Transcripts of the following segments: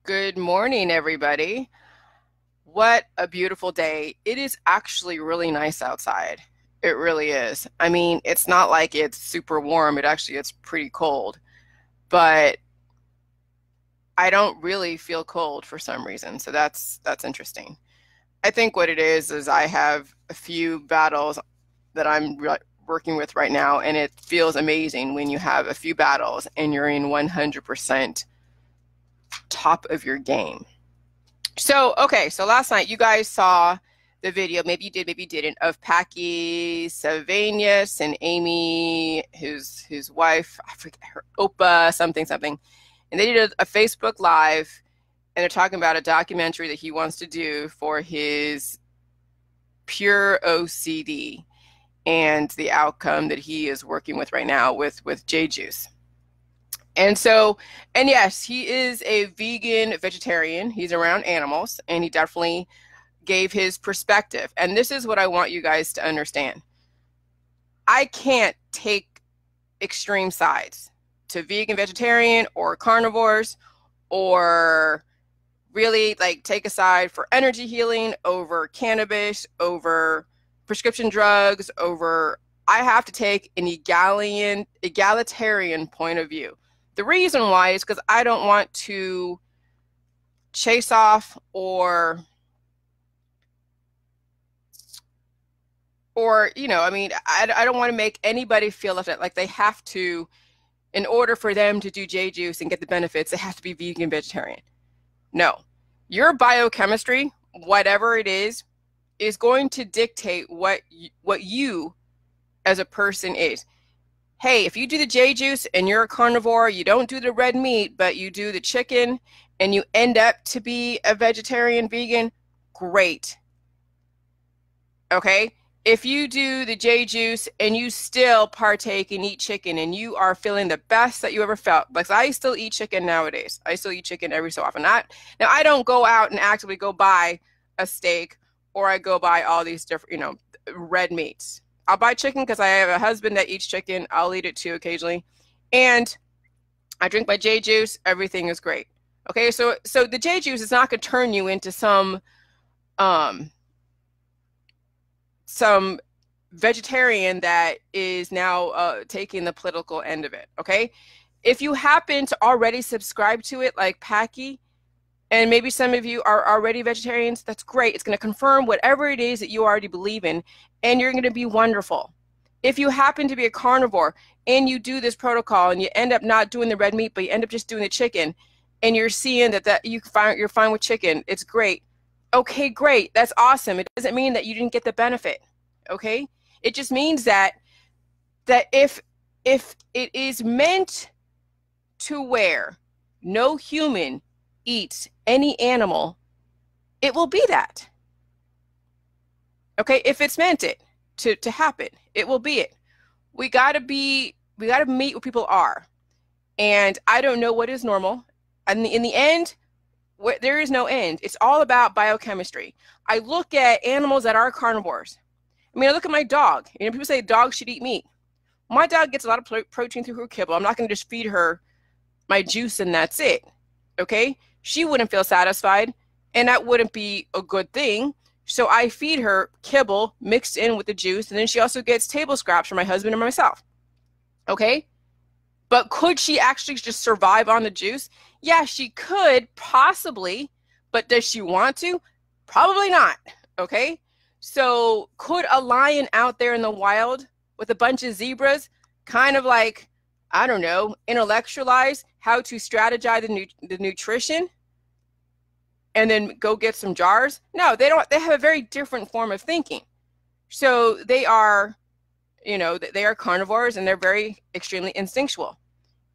Good morning, everybody. What a beautiful day. It is actually really nice outside. It really is. I mean, it's not like it's super warm. It's pretty cold, but I don't really feel cold for some reason. So that's interesting. I think what it is I have a few battles that working with right now, and it feels amazing when you have a few battles and you're in 100% top of your game. So last night you guys saw the video, maybe you did, maybe you didn't, of Packy Savanius and Amy, his wife, I forget her, Opa, something. And they did a Facebook Live, and they're talking about a documentary that he wants to do for his pure OCD and the outcome that he is working with right now with J-Juice. And yes, he is a vegan vegetarian. He's around animals, and he definitely gave his perspective. And this is what I want you guys to understand. I can't take extreme sides to vegan, vegetarian, or carnivores, or really like take a side for energy healing over cannabis, over prescription drugs, over. I have to take an egalitarian point of view. The reason why is because I don't want to chase off or I don't want to make anybody feel like they have to, in order for them to do J-Juice and get the benefits, they have to be vegan, vegetarian. No. Your biochemistry, whatever it is going to dictate what you as a person is. Hey, if you do the J-Juice and you're a carnivore, you don't do the red meat, but you do the chicken and you end up to be a vegetarian, vegan, great. Okay? If you do the J-Juice and you still partake and eat chicken and you are feeling the best that you ever felt, like I still eat chicken nowadays. I still eat chicken every so often. Now, I don't go out and actively go buy a steak or I go buy all these different, red meats. I'll buy chicken because I have a husband that eats chicken. I'll eat it too occasionally. And I drink my J-Juice. Everything is great. Okay, so the J-Juice is not going to turn you into some vegetarian that is now taking the political end of it. Okay, if you happen to already subscribe to it like Packy, and maybe some of you are already vegetarians, that's great. It's going to confirm whatever it is that you already believe in, and you're going to be wonderful. If you happen to be a carnivore and you do this protocol and you end up not doing the red meat, but you end up just doing the chicken, and you're seeing that you're fine with chicken, it's great. Okay, great. That's awesome. It doesn't mean that you didn't get the benefit. Okay? It just means that if it is meant to where no human eats any animal, it will be that. Okay, if it's meant it to happen, it will be it. We gotta meet what people are. And I don't know what is normal. And in the end, there is no end. It's all about biochemistry. I look at animals that are carnivores. I mean, I look at my dog. People say dogs should eat meat. My dog gets a lot of protein through her kibble. I'm not going to just feed her my juice and that's it. Okay? She wouldn't feel satisfied, and that wouldn't be a good thing. So I feed her kibble mixed in with the juice, and then she also gets table scraps from my husband and myself. Okay? But could she actually just survive on the juice? Yeah, she could, possibly. But does she want to? Probably not. Okay? So could a lion out there in the wild with a bunch of zebras kind of like, I don't know, intellectualize how to strategize the nutrition and then go get some jars? No, they don't. They have a very different form of thinking. So they are, they are carnivores, and they're very extremely instinctual.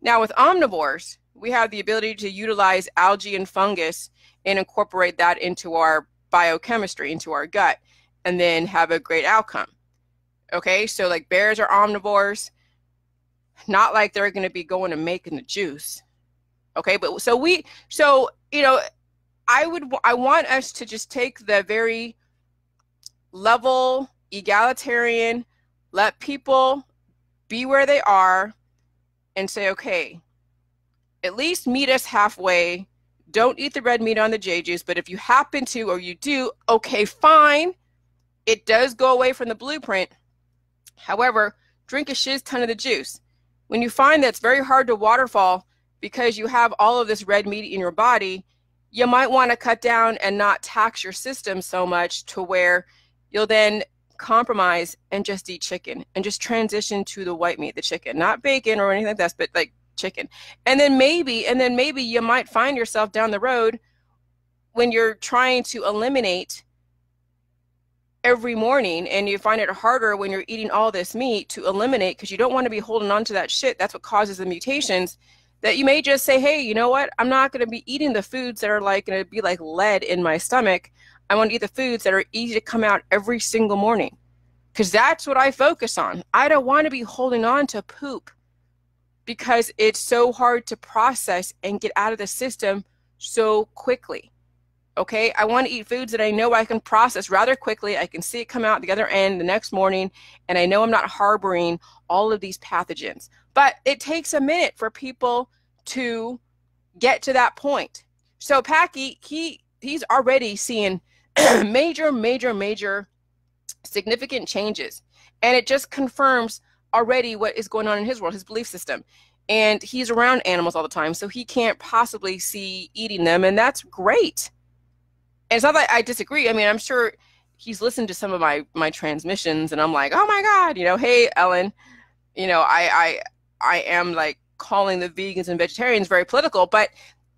Now with omnivores, we have the ability to utilize algae and fungus and incorporate that into our biochemistry, into our gut, and then have a great outcome. Okay, so like bears are omnivores, not like they're going to be going and making the juice. Okay, but I want us to just take the very level, egalitarian, let people be where they are and say, okay, at least meet us halfway, don't eat the red meat on the J juice, but if you happen to, or you do, okay, fine. It does go away from the blueprint. However, drink a shiz ton of the juice. When you find that it's very hard to waterfall because you have all of this red meat in your body, you might want to cut down and not tax your system so much to where you'll then compromise and just eat chicken and just transition to the white meat, the chicken, not bacon or anything like that, but like chicken. And then maybe you might find yourself down the road when you're trying to eliminate every morning, and you find it harder when you're eating all this meat to eliminate because you don't want to be holding on to that shit. That's what causes the mutations. That you may just say, hey, you know what? I'm not going to be eating the foods that are like going to be like lead in my stomach. I want to eat the foods that are easy to come out every single morning, because that's what I focus on. I don't want to be holding on to poop because it's so hard to process and get out of the system so quickly. Okay, I want to eat foods that I know I can process rather quickly. I can see it come out the other end the next morning, and I know I'm not harboring all of these pathogens. But it takes a minute for people to get to that point. So Packy, he's already seeing major significant changes, and it just confirms already what is going on in his world, his belief system. And he's around animals all the time, so he can't possibly see eating them, and that's great. And it's not that I disagree. I mean, I'm sure he's listened to some of my transmissions, and I'm like, oh my God, you know, hey, Ellen, you know, I am like calling the vegans and vegetarians very political. But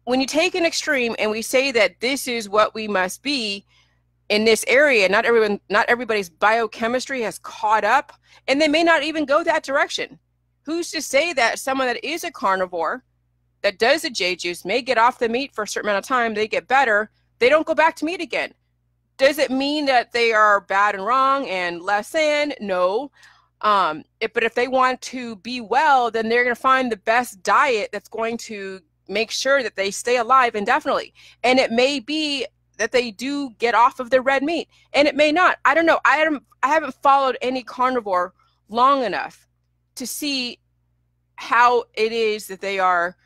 when you take an extreme and we say that this is what we must be in this area, not everybody's biochemistry has caught up, and they may not even go that direction. Who's to say that someone that is a carnivore that does the J juice may get off the meat for a certain amount of time, they get better, they don't go back to meat again? Does it mean that they are bad and wrong and less than? No. But if they want to be well, then they're going to find the best diet that's going to make sure that they stay alive indefinitely. And it may be that they do get off of the red meat, and it may not. I don't know. I haven't followed any carnivore long enough to see how it is that they are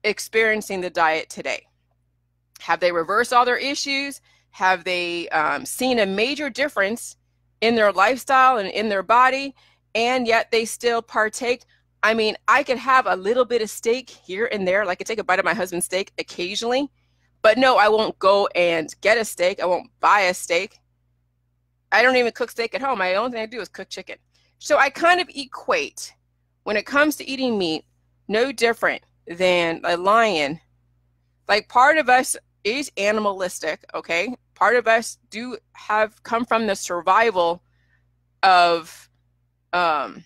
experiencing the diet today. Have they reversed all their issues? Have they seen a major difference in their lifestyle and in their body, and yet they still partake? I mean, I could have a little bit of steak here and there, like I take a bite of my husband's steak occasionally, but no, I won't go and get a steak. I won't buy a steak. I don't even cook steak at home. The only thing I do is cook chicken. So I kind of equate, when it comes to eating meat, no different than a lion. Like, part of us is animalistic, okay? Part of us do have come from the survival of the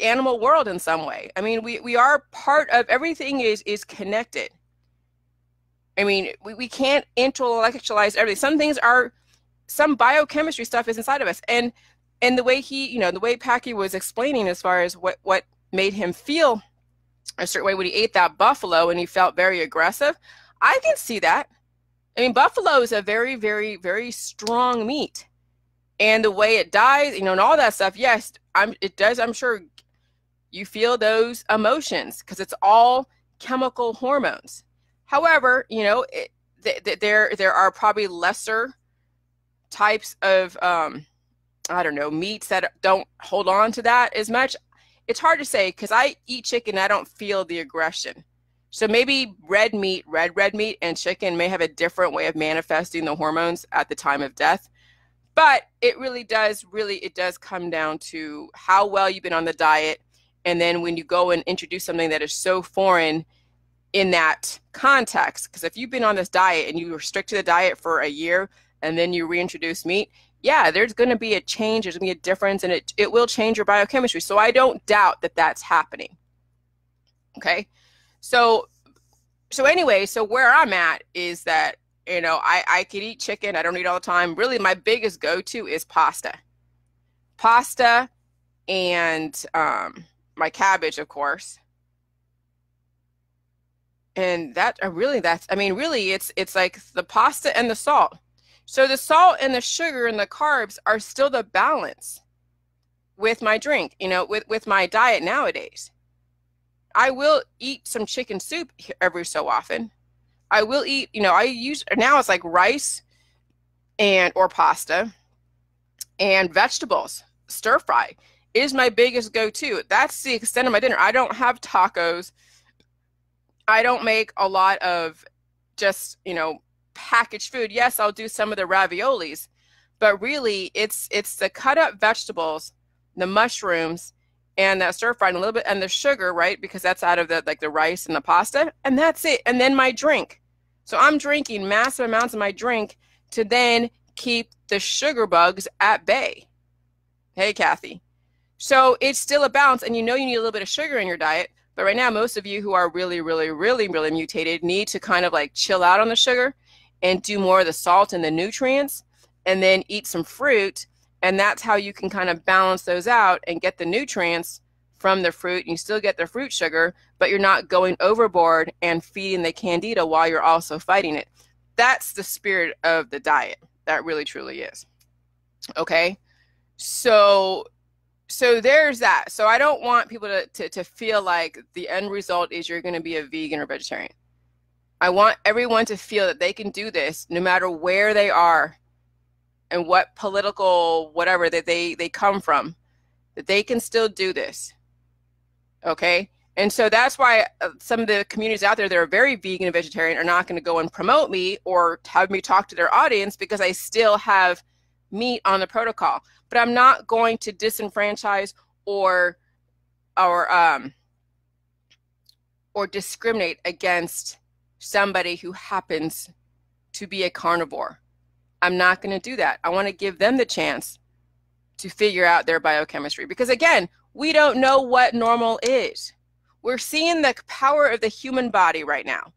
animal world in some way. I mean, we are part of, everything is connected. I mean, we can't intellectualize everything. Some biochemistry stuff is inside of us. And the way the way Packy was explaining as far as what made him feel a certain way when he ate that buffalo and he felt very aggressive, I can see that. I mean, buffalo is a very, very, very strong meat. And the way it dies, and all that stuff, yes, it does, I'm sure you feel those emotions because it's all chemical hormones. However, there are probably lesser types of, meats that don't hold on to that as much. It's hard to say because I eat chicken, I don't feel the aggression. So maybe red meat and chicken may have a different way of manifesting the hormones at the time of death. But it does come down to how well you've been on the diet. And then when you go and introduce something that is so foreign in that context, because if you've been on this diet and you restrict to the diet for a year and then you reintroduce meat, yeah, there's going to be a change, there's going to be a difference, and it will change your biochemistry. So I don't doubt that that's happening. Okay. So anyway, so where I'm at is that, I could eat chicken. I don't eat all the time. Really, my biggest go-to is pasta. Pasta and my cabbage, of course. And it's like the pasta and the salt. So the salt and the sugar and the carbs are still the balance with my drink, with my diet nowadays. I will eat some chicken soup every so often, I will eat, I use, now it's like rice or pasta and vegetables. Stir fry is my biggest go-to. That's the extent of my dinner. I don't have tacos. I don't make a lot of just, packaged food. Yes, I'll do some of the raviolis, but really it's the cut up vegetables, the mushrooms, and that stir fry and a little bit, and the sugar, right? Because that's out of the rice and the pasta, and that's it. And then my drink. So I'm drinking massive amounts of my drink to then keep the sugar bugs at bay. Hey, Kathy. So it's still a balance, and you need a little bit of sugar in your diet. But right now, most of you who are really, really, really, really mutated need to kind of like chill out on the sugar and do more of the salt and the nutrients, and then eat some fruit. And that's how you can kind of balance those out and get the nutrients from the fruit. And you still get the fruit sugar, but you're not going overboard and feeding the candida while you're also fighting it. That's the spirit of the diet. That really, truly is. Okay. So there's that. So I don't want people to feel like the end result is you're going to be a vegan or vegetarian. I want everyone to feel that they can do this no matter where they are and what political whatever that they come from, that they can still do this. Okay? And so that's why some of the communities out there that are very vegan and vegetarian are not going to go and promote me or have me talk to their audience, because I still have meat on the protocol. But I'm not going to disenfranchise or discriminate against somebody who happens to be a carnivore. I'm not going to do that. I want to give them the chance to figure out their biochemistry, because again, we don't know what normal is. We're seeing the power of the human body right now.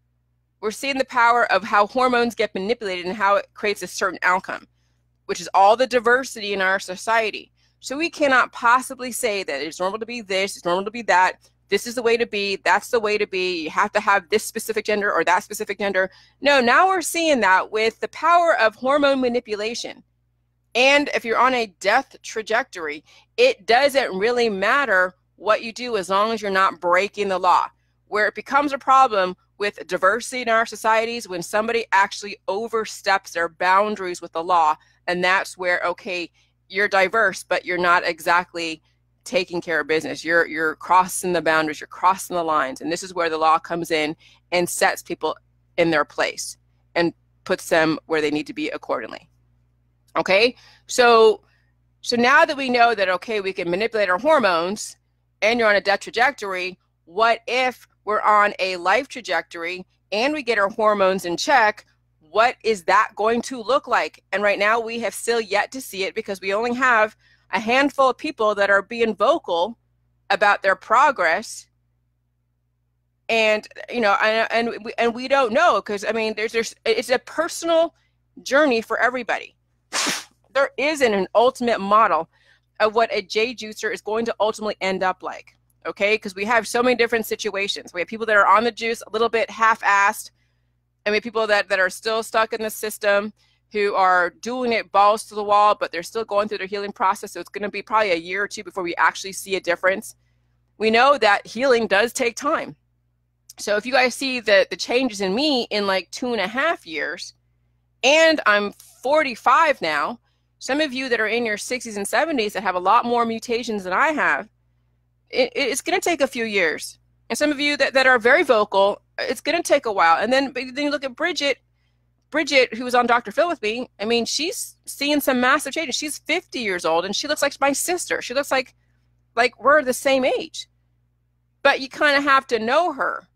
We're seeing the power of how hormones get manipulated and how it creates a certain outcome, which is all the diversity in our society. So we cannot possibly say that it's normal to be this, it's normal to be that, this is the way to be, that's the way to be, you have to have this specific gender or that specific gender. No, now we're seeing that with the power of hormone manipulation. And if you're on a death trajectory, it doesn't really matter what you do as long as you're not breaking the law. Where it becomes a problem with diversity in our societies, when somebody actually oversteps their boundaries with the law. And that's where, okay, you're diverse, but you're not exactly taking care of business. You're crossing the boundaries, you're crossing the lines. And this is where the law comes in and sets people in their place and puts them where they need to be accordingly. Okay, so now that we know that, okay, we can manipulate our hormones and you're on a death trajectory, what if we're on a life trajectory and we get our hormones in check? What is that going to look like? And right now we have still yet to see it, because we only have a handful of people that are being vocal about their progress. And, and we don't know, because I mean, it's a personal journey for everybody. There isn't an ultimate model of what a J juicer is going to ultimately end up like. Okay, because we have so many different situations. We have people that are on the juice a little bit half-assed, and we have people that are still stuck in the system, who are doing it balls to the wall, but they're still going through their healing process. So it's going to be probably a year or two before we actually see a difference. We know that healing does take time. So if you guys see the changes in me in like 2.5 years, and I'm 45 now, some of you that are in your 60s and 70s that have a lot more mutations than I have, it's going to take a few years. And some of you that are very vocal, it's going to take a while. And then you look at Bridget, who was on Dr. Phil with me. I mean, she's seeing some massive changes. She's 50 years old, and she looks like my sister. She looks like we're the same age. But you kind of have to know her,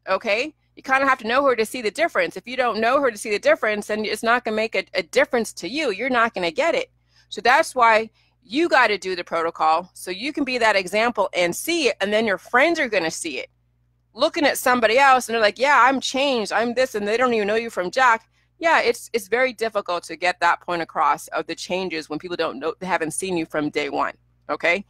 okay? You kind of have to know her to see the difference. If you don't know her to see the difference, then it's not going to make a difference to you. You're not going to get it. So that's why you got to do the protocol, so you can be that example and see it, and then your friends are going to see it. Looking at somebody else, and they're like, yeah, I'm changed, I'm this, and they don't even know you from Jack. Yeah, it's very difficult to get that point across of the changes when people don't know, they haven't seen you from day one, okay?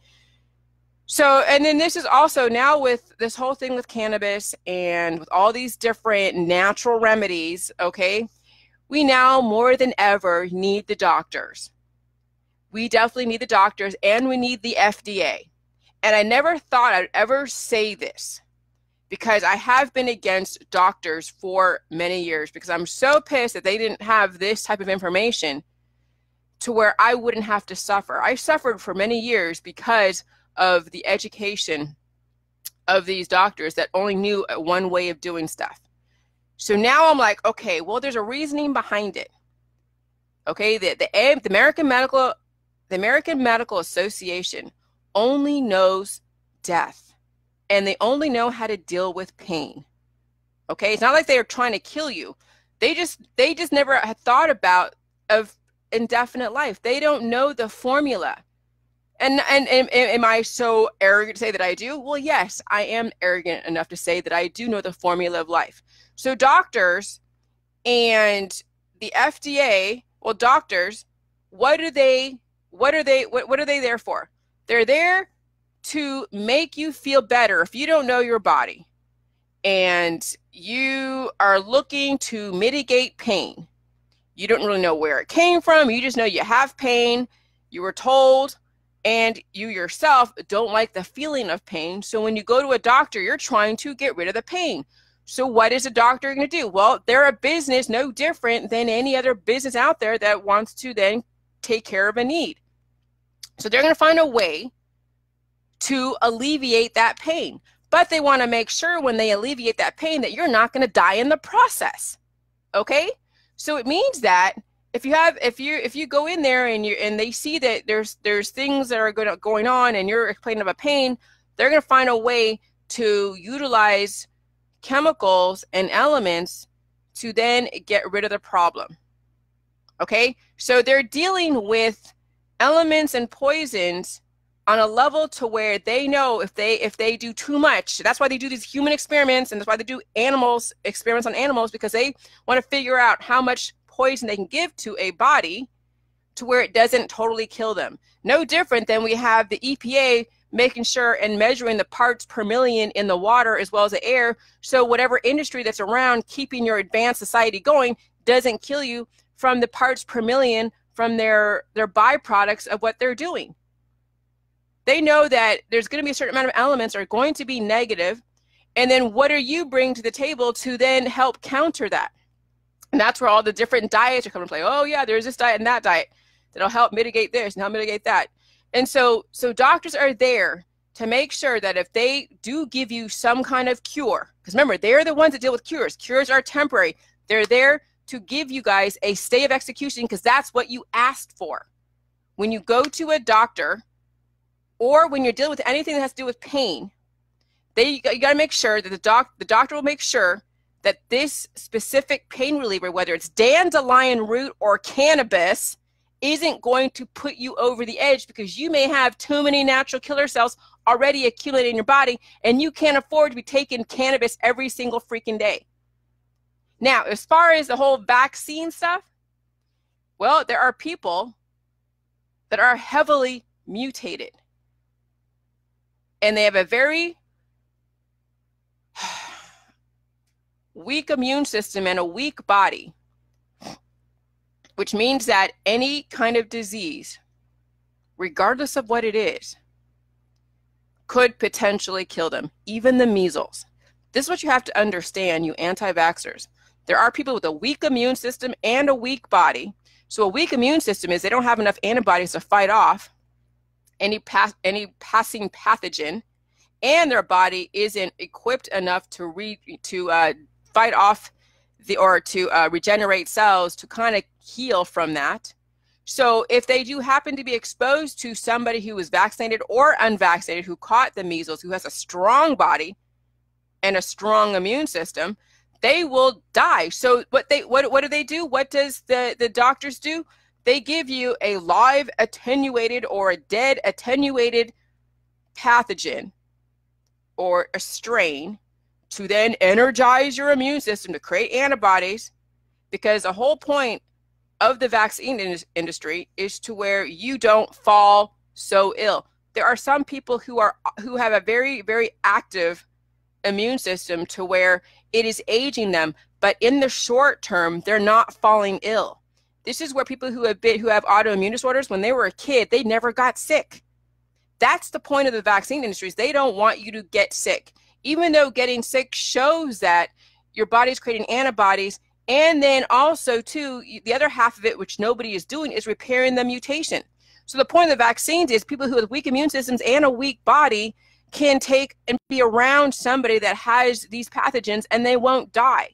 So, and then this is also now with this whole thing with cannabis and with all these different natural remedies, okay? We now more than ever need the doctors. We definitely need the doctors, and we need the FDA. And I never thought I'd ever say this, because I have been against doctors for many years because I'm so pissed that they didn't have this type of information to where I wouldn't have to suffer. I suffered for many years because of the education of these doctors that only knew one way of doing stuff. So now I'm like, okay, well, there's a reasoning behind it. Okay, the American Medical Association only knows death, and they only know how to deal with pain. Okay, it's not like they are trying to kill you. They just never had thought about of indefinite life. They don't know the formula. And am I so arrogant to say that I do? Well, yes, I am arrogant enough to say that I do know the formula of life. So doctors and the FDA, well, doctors, what are they there for? They're there to make you feel better if you don't know your body and you are looking to mitigate pain. You don't really know where it came from. You just know you have pain. You were told, and you yourself don't like the feeling of pain. So when you go to a doctor, you're trying to get rid of the pain. So what is a doctor going to do? Well, they're a business no different than any other business out there that wants to then take care of a need. So they're going to find a way to alleviate that pain. But they want to make sure when they alleviate that pain that you're not going to die in the process. Okay? So it means that if you go in there and they see that there's things that are going on and you're complaining about pain, they're going to find a way to utilize chemicals and elements to then get rid of the problem. Okay? So they're dealing with elements and poisons on a level to where they know if they do too much. That's why they do these human experiments, and that's why they do experiments on animals, because they want to figure out how much poison they can give to a body to where it doesn't totally kill them. No different than we have the EPA making sure and measuring the parts per million in the water as well as the air, so whatever industry that's around keeping your advanced society going doesn't kill you from the parts per million from their byproducts of what they're doing. They know that there's going to be a certain amount of elements that are going to be negative, and then what are you bringing to the table to then help counter that? And that's where all the different diets are coming to play. Oh yeah, there's this diet and that diet that'll help mitigate this and help mitigate that. And so doctors are there to make sure that if they do give you some kind of cure, because remember, they're the ones that deal with cures. Cures are temporary. They're there to give you guys a stay of execution because that's what you asked for. When you go to a doctor, or when you're dealing with anything that has to do with pain, you got to make sure that the doctor will make sure that this specific pain reliever, whether it's dandelion root or cannabis, isn't going to put you over the edge because you may have too many natural killer cells already accumulated in your body, and you can't afford to be taking cannabis every single freaking day. Now, as far as the whole vaccine stuff, well, there are people that are heavily mutated. And they have a very weak immune system and a weak body, which means that any kind of disease, regardless of what it is, could potentially kill them, even the measles. This is what you have to understand, you anti-vaxxers. There are people with a weak immune system and a weak body. So a weak immune system is they don't have enough antibodies to fight off any passing pathogen, and their body isn't equipped enough to fight off to regenerate cells to kind of heal from that. So if they do happen to be exposed to somebody who is vaccinated or unvaccinated who caught the measles, who has a strong body and a strong immune system, they will die. So what do they do? What does the doctors do? They give you a live attenuated or a dead attenuated pathogen or a strain to then energize your immune system to create antibodies, because the whole point of the vaccine industry is to where you don't fall so ill. There are some people who have a very, very active immune system to where it is aging them, but in the short term, they're not falling ill. This is where people who have autoimmune disorders, when they were a kid, they never got sick. That's the point of the vaccine industry, is they don't want you to get sick. even though getting sick shows that your body's creating antibodies. And then also, too, the other half of it, which nobody is doing, is repairing the mutation. So the point of the vaccines is people who have weak immune systems and a weak body can take and be around somebody that has these pathogens and they won't die.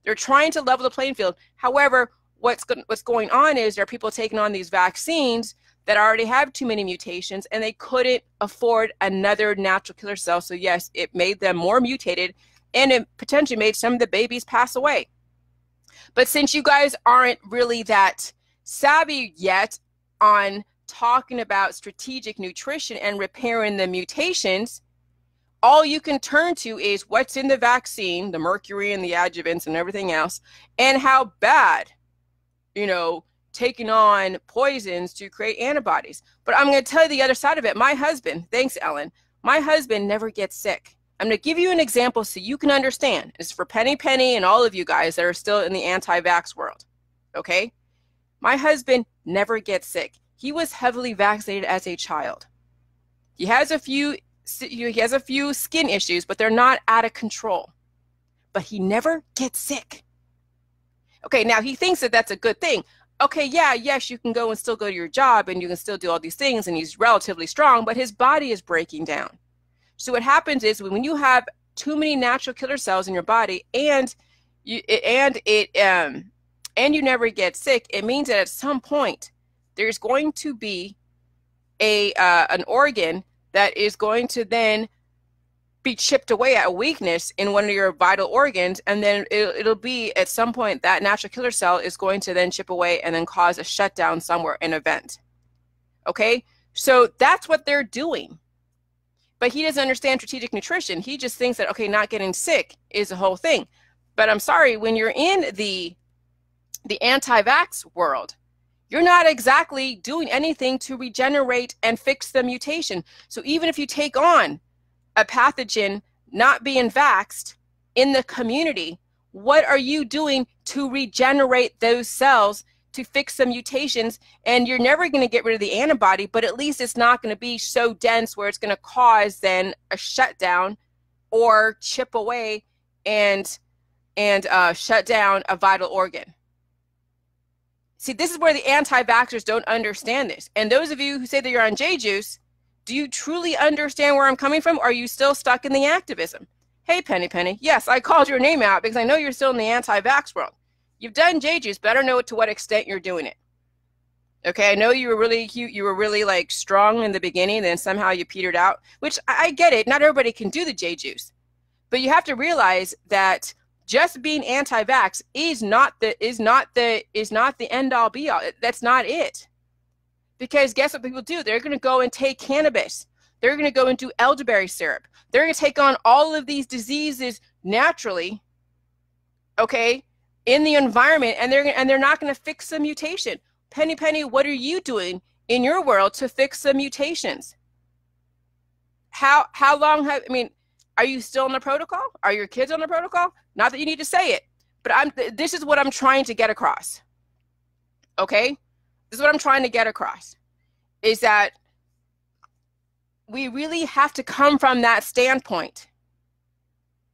They're trying to level the playing field. However, what's going on is there are people taking on these vaccines that already have too many mutations and they couldn't afford another natural killer cell. So yes, it made them more mutated and it potentially made some of the babies pass away. But since you guys aren't really that savvy yet on talking about strategic nutrition and repairing the mutations, all you can turn to is what's in the vaccine, the mercury and the adjuvants and everything else, and how bad, taking on poisons to create antibodies. But I'm going to tell you the other side of it. My husband, thanks, Ellen, my husband never gets sick. I'm going to give you an example so you can understand. It's for Penny and all of you guys that are still in the anti-vax world, okay? My husband never gets sick. He was heavily vaccinated as a child. He has a few skin issues, but they're not out of control. But he never gets sick. Okay, now he thinks that that's a good thing. Okay, yes, you can go and still go to your job and you can still do all these things and he's relatively strong, but his body is breaking down. So what happens is when you have too many natural killer cells in your body and you never get sick, it means that at some point there's going to be an organ that is going to then be chipped away at a weakness in one of your vital organs, and then it'll be at some point that natural killer cell is going to then chip away and then cause a shutdown somewhere, an event. Okay, so that's what they're doing. But he doesn't understand strategic nutrition. He just thinks that, okay, not getting sick is the whole thing. But I'm sorry, when you're in the anti-vax world, you're not exactly doing anything to regenerate and fix the mutation. So even if you take on a pathogen not being vaxxed in the community, what are you doing to regenerate those cells to fix the mutations? And you're never going to get rid of the antibody, but at least it's not going to be so dense where it's going to cause then a shutdown or chip away and shut down a vital organ. See, this is where the anti-vaxxers don't understand this. And those of you who say that you're on J-Juice, do you truly understand where I'm coming from? Or are you still stuck in the activism? Hey, Penny, yes, I called your name out because I know you're still in the anti-vax world. You've done J-Juice, but I don't know to what extent you're doing it. Okay, I know you were really like strong in the beginning, then somehow you petered out, which I get it. Not everybody can do the J-Juice. But you have to realize that just being anti-vax is not the end all be all. That's not it. Because guess what people do? They're going to go and take cannabis. They're going to go and do elderberry syrup. They're going to take on all of these diseases naturally, okay, in the environment, and they're not going to fix the mutation. Penny, what are you doing in your world to fix the mutations? How long are you still on the protocol? Are your kids on the protocol? Not that you need to say it, but this is what I'm trying to get across. Okay? This is what I'm trying to get across, is that we really have to come from that standpoint.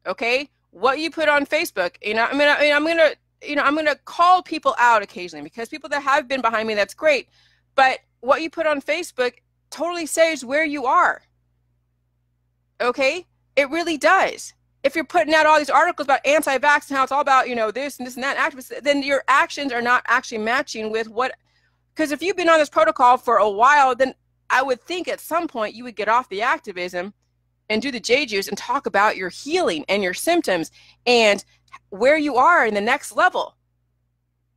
Okay? What you put on Facebook, I'm gonna call people out occasionally because people that have been behind me, that's great. But what you put on Facebook totally says where you are. Okay? It really does. If you're putting out all these articles about anti-vax and how it's all about, this and this and that, activists, then your actions are not actually matching with what, because if you've been on this protocol for a while, then I would think at some point you would get off the activism and do the J-Juice and talk about your healing and your symptoms and where you are in the next level,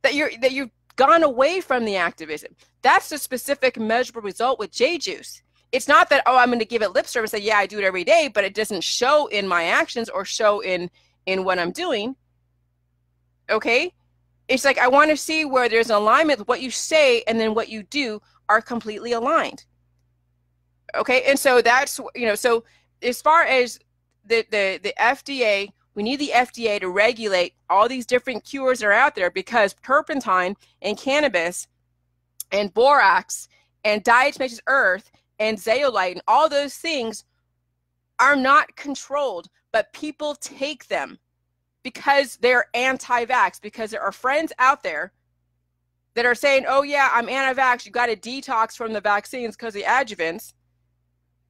that you've gone away from the activism. That's the specific measurable result with J-Juice. It's not that, I'm going to give it lip service and say, yeah, I do it every day, but it doesn't show in my actions or show in what I'm doing. Okay? It's like, I want to see where there's an alignment with what you say and then what you do are completely aligned. Okay? And so that's, so as far as the FDA, we need the FDA to regulate all these different cures that are out there, because turpentine and cannabis and borax and diatomaceous earth and zeolite and all those things are not controlled, but people take them because they're anti-vax, because there are friends out there that are saying, oh yeah, I'm anti-vax, you got to detox from the vaccines because of the adjuvants.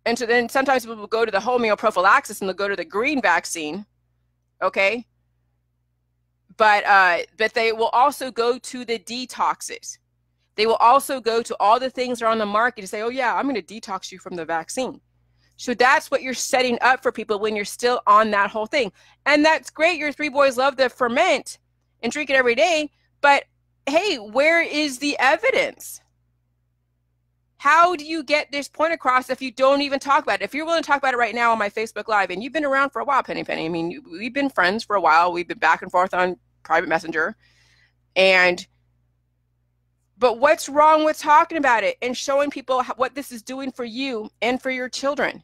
And so then sometimes people will go to the homeoprophylaxis and they'll go to the green vaccine, okay? But they will also go to the detoxes. They will also go to all the things that are on the market to say, oh yeah, I'm going to detox you from the vaccine. So that's what you're setting up for people when you're still on that whole thing. And that's great. Your three boys love to ferment and drink it every day. But hey, where is the evidence? How do you get this point across if you don't even talk about it? If you're willing to talk about it right now on my Facebook Live, and you've been around for a while, Penny. I mean, we've been friends for a while. We've been back and forth on private messenger. But what's wrong with talking about it and showing people what this is doing for you and for your children?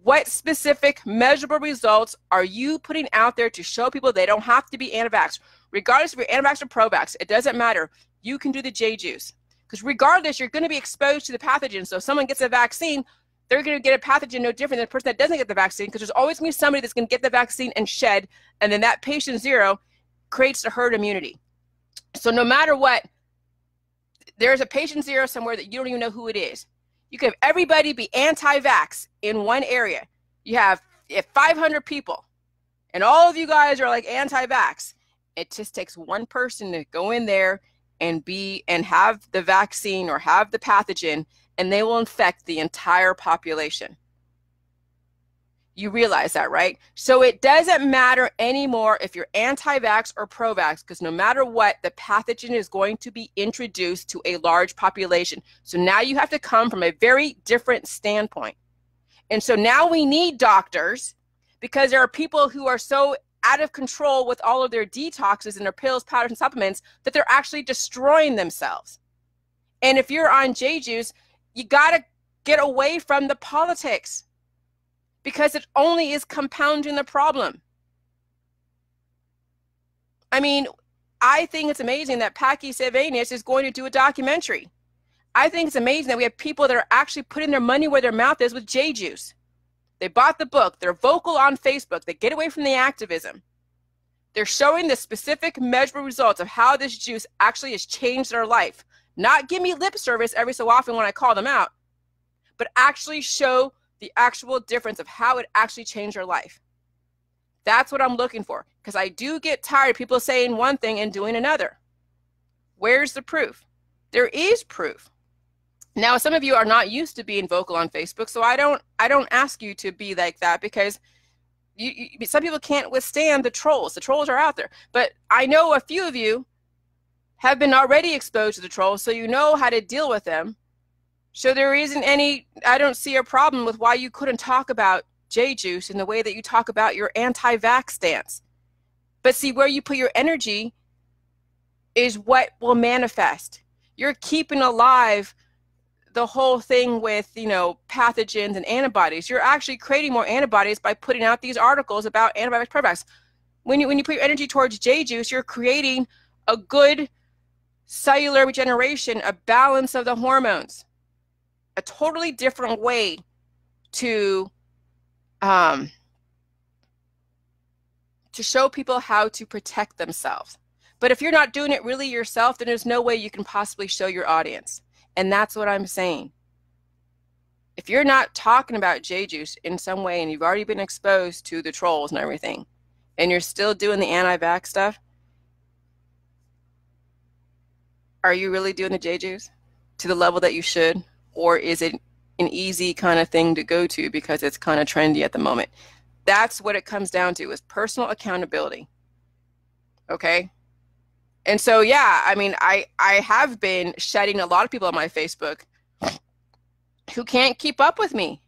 What specific measurable results are you putting out there to show people they don't have to be anti-vax? Regardless if you're anti-vax or pro-vax, it doesn't matter. You can do the J-juice. Because regardless, you're going to be exposed to the pathogen. So if someone gets a vaccine, they're going to get a pathogen no different than the person that doesn't get the vaccine, because there's always going to be somebody that's going to get the vaccine and shed, and then that patient zero creates the herd immunity. So no matter what, there's a patient zero somewhere that you don't even know who it is. You can have everybody be anti-vax in one area. You have 500 people, and all of you guys are like anti-vax. It just takes one person to go in there and have the vaccine or have the pathogen, and they will infect the entire population. You realize that, right? So it doesn't matter anymore if you're anti-vax or pro-vax, because no matter what, the pathogen is going to be introduced to a large population. So now you have to come from a very different standpoint. And so now we need doctors, because there are people who are so out of control with all of their detoxes and their pills, powders, and supplements that they're actually destroying themselves. And if you're on J-juice, you got to get away from the politics, because it only is compounding the problem. I mean, I think it's amazing that Paki Savanius is going to do a documentary. I think it's amazing that we have people that are actually putting their money where their mouth is with J-juice. They bought the book. They're vocal on Facebook. They get away from the activism. They're showing the specific measurable results of how this juice actually has changed their life. Not give me lip service every so often when I call them out, but actually show the actual difference of how it actually changed their life. That's what I'm looking for, because I do get tired of people saying one thing and doing another. Where's the proof? There is proof. Now, some of you are not used to being vocal on Facebook, so I don't ask you to be like that, because some people can't withstand the trolls. The trolls are out there. But I know a few of you have been already exposed to the trolls, so you know how to deal with them. So there isn't I don't see a problem with why you couldn't talk about J-juice in the way that you talk about your anti-vax stance. But see, where you put your energy is what will manifest. You're keeping alive the whole thing with, pathogens and antibodies. You're actually creating more antibodies by putting out these articles about antibiotics, pro-vax. When you put your energy towards J-juice, you're creating a good cellular regeneration, a balance of the hormones, a totally different way to show people how to protect themselves. But if you're not doing it really yourself, then there's no way you can possibly show your audience. And that's what I'm saying. If you're not talking about J-juice in some way, and you've already been exposed to the trolls and everything, and you're still doing the anti-vax stuff, are you really doing the J-juice to the level that you should? Or is it an easy kind of thing to go to because it's kind of trendy at the moment? That's what it comes down to, is personal accountability. Okay? And so, yeah, I mean, I have been shedding a lot of people on my Facebook who can't keep up with me.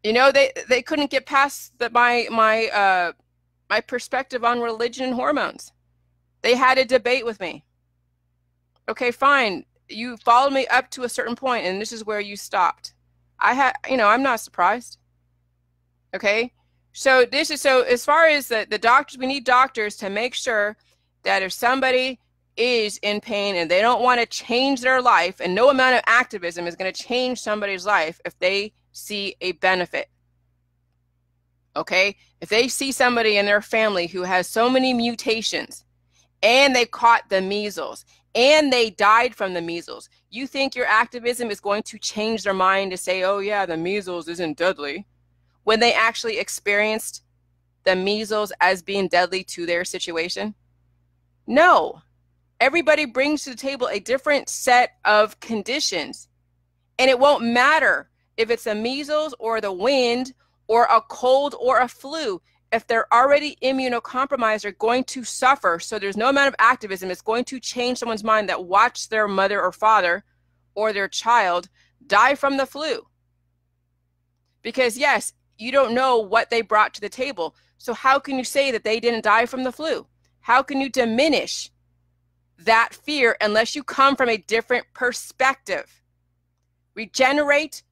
They couldn't get past my perspective on religion and hormones. They had a debate with me. Okay, fine. You followed me up to a certain point, and this is where you stopped. I'm not surprised. Okay? So as far as the doctors, we need doctors to make sure that if somebody is in pain and they don't want to change their life, and no amount of activism is going to change somebody's life if they see a benefit. Okay? If they see somebody in their family who has so many mutations and they caught the measles and they died from the measles, you think your activism is going to change their mind to say, oh yeah, the measles isn't deadly, when they actually experienced the measles as being deadly to their situation? No. Everybody brings to the table a different set of conditions. And it won't matter if it's the measles or the wind or a cold or a flu. If they're already immunocompromised, they're going to suffer. So there's no amount of activism that's going to change someone's mind that watched their mother or father or their child die from the flu. Because yes, you don't know what they brought to the table. So how can you say that they didn't die from the flu? How can you diminish that fear unless you come from a different perspective? Regenerate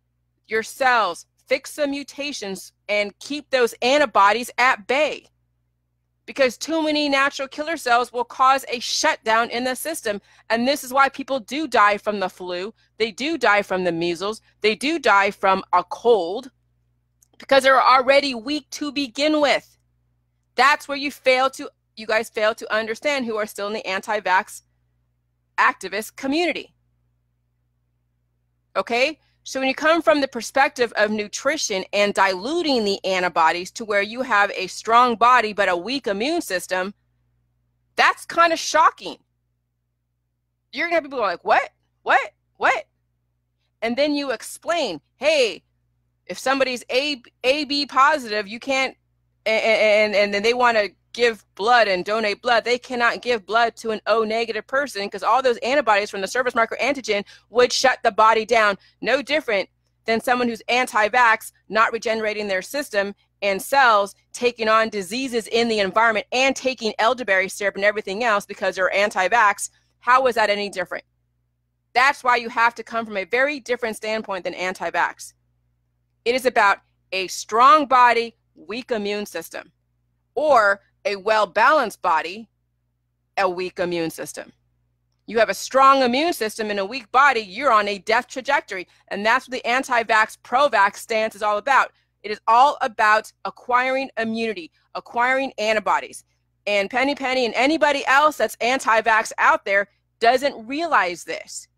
your cells, fix the mutations, and keep those antibodies at bay. Because too many natural killer cells will cause a shutdown in the system. And this is why people do die from the flu. They do die from the measles. They do die from a cold because they're already weak to begin with. That's where you guys fail to understand, who are still in the anti-vax activist community. Okay? So when you come from the perspective of nutrition and diluting the antibodies to where you have a strong body but a weak immune system, that's kind of shocking. You're going to have people like, what? And then you explain, hey, if somebody's AB positive, you can't, and then they want to give blood and donate blood, they cannot give blood to an O negative person because all those antibodies from the surface marker antigen would shut the body down. No different than someone who's anti-vax, not regenerating their system and cells, taking on diseases in the environment and taking elderberry syrup and everything else because they're anti-vax. How is that any different? That's why you have to come from a very different standpoint than anti-vax. It is about a strong body, weak immune system, or a well-balanced body, a weak immune system. You have a strong immune system and a weak body, you're on a death trajectory. And that's what the anti-vax, pro-vax stance is all about. It is all about acquiring immunity, acquiring antibodies. And Penny and anybody else that's anti-vax out there doesn't realize this.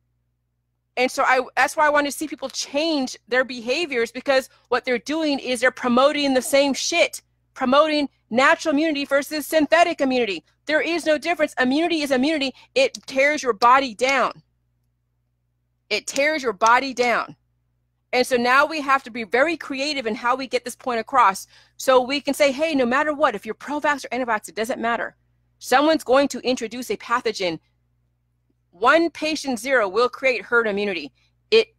And so that's why I want to see people change their behaviors, because what they're doing is they're promoting the same shit, promoting natural immunity versus synthetic immunity. There is no difference. Immunity is immunity. It tears your body down. It tears your body down. And so now we have to be very creative in how we get this point across. So we can say, hey, no matter what, if you're pro-vax or anti-vax, it doesn't matter. Someone's going to introduce a pathogen. One patient zero will create herd immunity.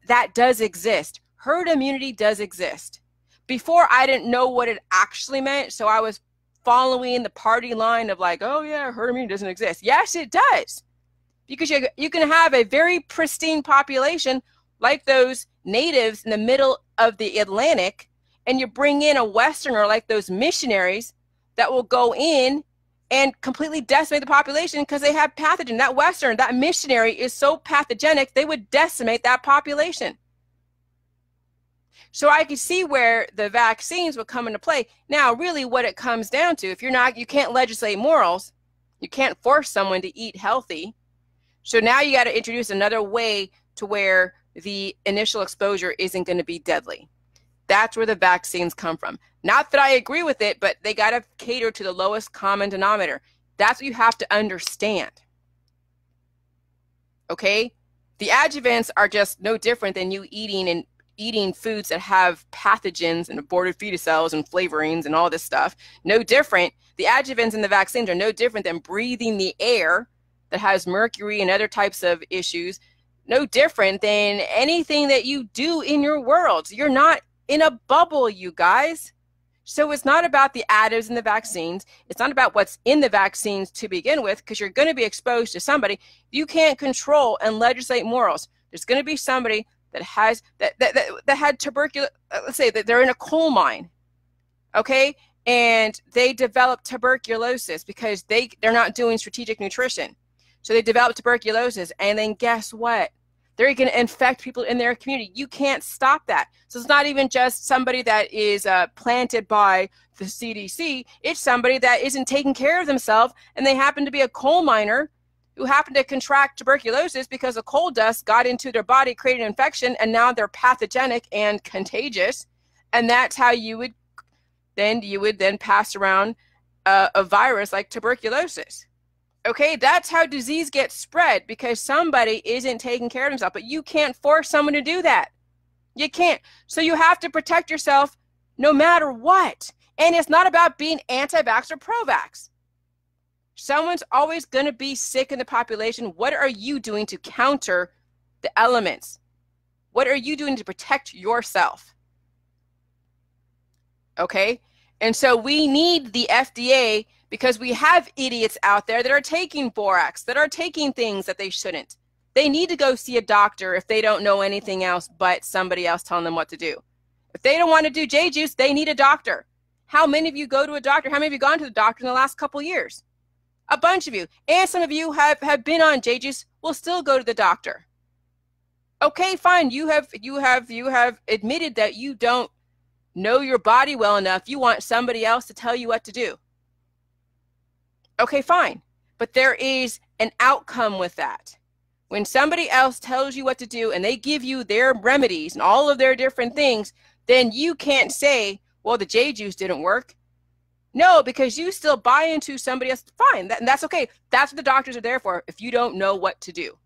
That does exist. Herd immunity does exist. Before, I didn't know what it actually meant, so I was following the party line of like, oh yeah, herd immunity doesn't exist. Yes, it does. Because you can have a very pristine population like those natives in the middle of the Atlantic, and you bring in a Westerner like those missionaries that will go in and completely decimate the population because they have pathogen. That Western, that missionary is so pathogenic, they would decimate that population. So I could see where the vaccines would come into play. Now, really what it comes down to, if you can't legislate morals, you can't force someone to eat healthy. So now you got to introduce another way to where the initial exposure isn't going to be deadly. That's where the vaccines come from. Not that I agree with it, but they got to cater to the lowest common denominator. That's what you have to understand. Okay? The adjuvants are just no different than you eating foods that have pathogens and aborted fetus cells and flavorings and all this stuff. No different. The adjuvants in the vaccines are no different than breathing the air that has mercury and other types of issues. No different than anything that you do in your world. You're not in a bubble, you guys. So it's not about the additives in the vaccines. It's not about what's in the vaccines to begin with, because you're going to be exposed to somebody. You can't control and legislate morals. There's going to be somebody that has that had tuberculosis. Let's say that they're in a coal mine, okay, and they develop tuberculosis because they're not doing strategic nutrition. So they develop tuberculosis, and then guess what? They're going to infect people in their community. You can't stop that. So it's not even just somebody that is planted by the CDC. It's somebody that isn't taking care of themselves, and they happen to be a coal miner who happened to contract tuberculosis because the coal dust got into their body, created an infection, and now they're pathogenic and contagious. And that's how you would then pass around a virus like tuberculosis. Okay, that's how disease gets spread, because somebody isn't taking care of themselves. But you can't force someone to do that. You can't. So you have to protect yourself no matter what. And it's not about being anti-vax or pro-vax. Someone's always going to be sick in the population. What are you doing to counter the elements? What are you doing to protect yourself? Okay? And so we need the FDA, because we have idiots out there that are taking borax, that are taking things that they shouldn't. They need to go see a doctor if they don't know anything else but somebody else telling them what to do. If they don't want to do J-juice, they need a doctor. How many of you go to a doctor? How many of you gone to the doctor in the last couple of years? A bunch of you. And some of you have been on J-juice, will still go to the doctor. Okay, fine. You have admitted that you don't know your body well enough. You want somebody else to tell you what to do. Okay, fine. But there is an outcome with that. When somebody else tells you what to do and they give you their remedies and all of their different things, then you can't say, well, the J-juice didn't work. No, because you still buy into somebody else. Fine, that's okay. That's what the doctors are there for, if you don't know what to do.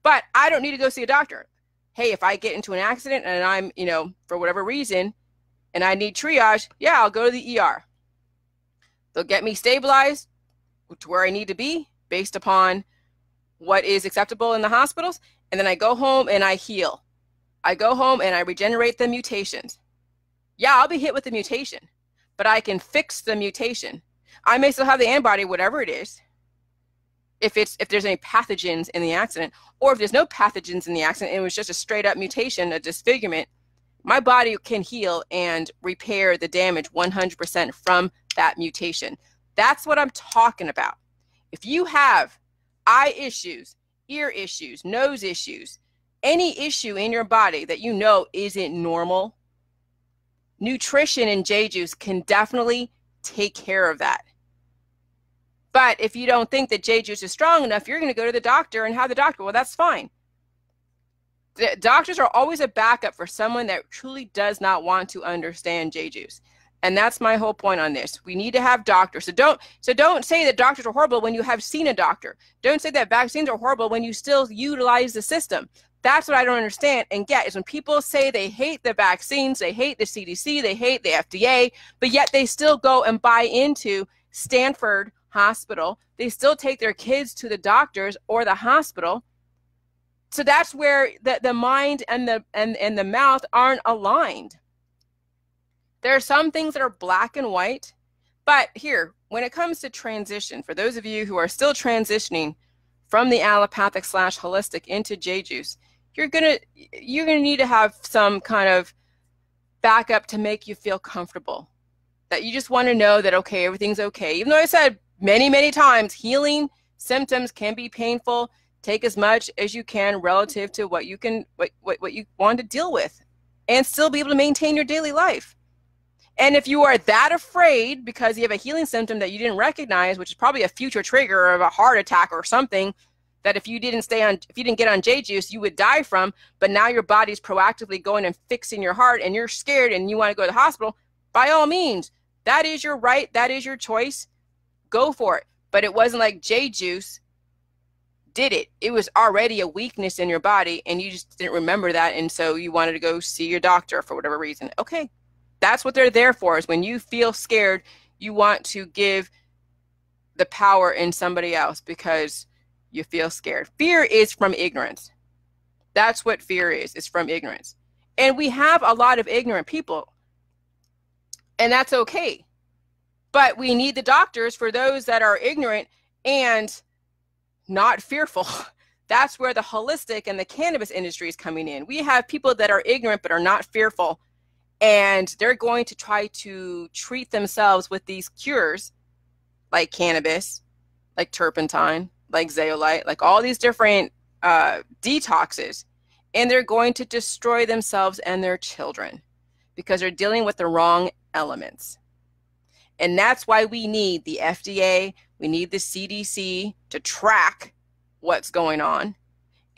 But I don't need to go see a doctor. Hey, if I get into an accident and I'm, for whatever reason, and I need triage, yeah, I'll go to the ER. They'll get me stabilized to where I need to be based upon what is acceptable in the hospitals. And then I go home and I heal. I go home and I regenerate the mutations. Yeah, I'll be hit with the mutation, but I can fix the mutation. I may still have the antibody, whatever it is, if there's any pathogens in the accident, or if there's no pathogens in the accident, it was just a straight up mutation, a disfigurement, my body can heal and repair the damage 100% from that mutation. That's what I'm talking about. If you have eye issues, ear issues, nose issues, any issue in your body that you know isn't normal, nutrition and J-juice can definitely take care of that. But if you don't think that J-juice is strong enough, you're going to go to the doctor and have the doctor. Well, that's fine. The doctors are always a backup for someone that truly does not want to understand J-juice. And that's my whole point on this. We need to have doctors. So don't say that doctors are horrible when you have seen a doctor. Don't say that vaccines are horrible when you still utilize the system. That's what I don't understand and get, is when people say they hate the vaccines, they hate the CDC, they hate the FDA, but yet they still go and buy into Stanford Hospital. They still take their kids to the doctors or the hospital. So that's where the mind and the mouth aren't aligned. There are some things that are black and white, but here, when it comes to transition, for those of you who are still transitioning from the allopathic / holistic into J-juice, you're gonna need to have some kind of backup to make you feel comfortable. That you just want to know that, okay, everything's okay. Even though I said many, many times, healing symptoms can be painful. Take as much as you can relative to what you want to deal with, and still be able to maintain your daily life. And if you are that afraid because you have a healing symptom that you didn't recognize, which is probably a future trigger of a heart attack or something, that if you didn't get on J-juice, you would die from, but now your body's proactively going and fixing your heart and you're scared and you want to go to the hospital, by all means, that is your right, that is your choice, go for it. But it wasn't like J-juice did it. It was already a weakness in your body and you just didn't remember that, and so you wanted to go see your doctor for whatever reason. Okay, that's what they're there for, is when you feel scared, you want to give the power in somebody else because you feel scared. Fear is from ignorance. That's what fear is. It's from ignorance. And we have a lot of ignorant people, and that's okay. But we need the doctors for those that are ignorant and not fearful. That's where the holistic and the cannabis industry is coming in. We have people that are ignorant but are not fearful, and they're going to try to treat themselves with these cures like cannabis, like turpentine, like zeolite, like all these different detoxes, and they're going to destroy themselves and their children because they're dealing with the wrong elements. And that's why we need the FDA, we need the CDC to track what's going on,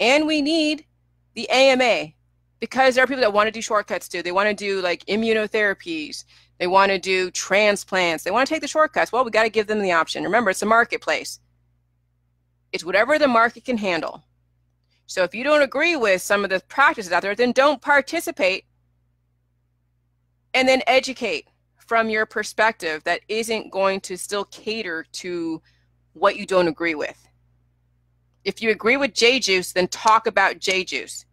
and we need the AMA, because there are people that want to do shortcuts too. They want to do like immunotherapies, they want to do transplants, they want to take the shortcuts. Well, we got to give them the option. Remember, it's a marketplace. It's whatever the market can handle. So if you don't agree with some of the practices out there, then don't participate, and then educate from your perspective that isn't going to still cater to what you don't agree with. If you agree with J-Juice, then talk about J-Juice.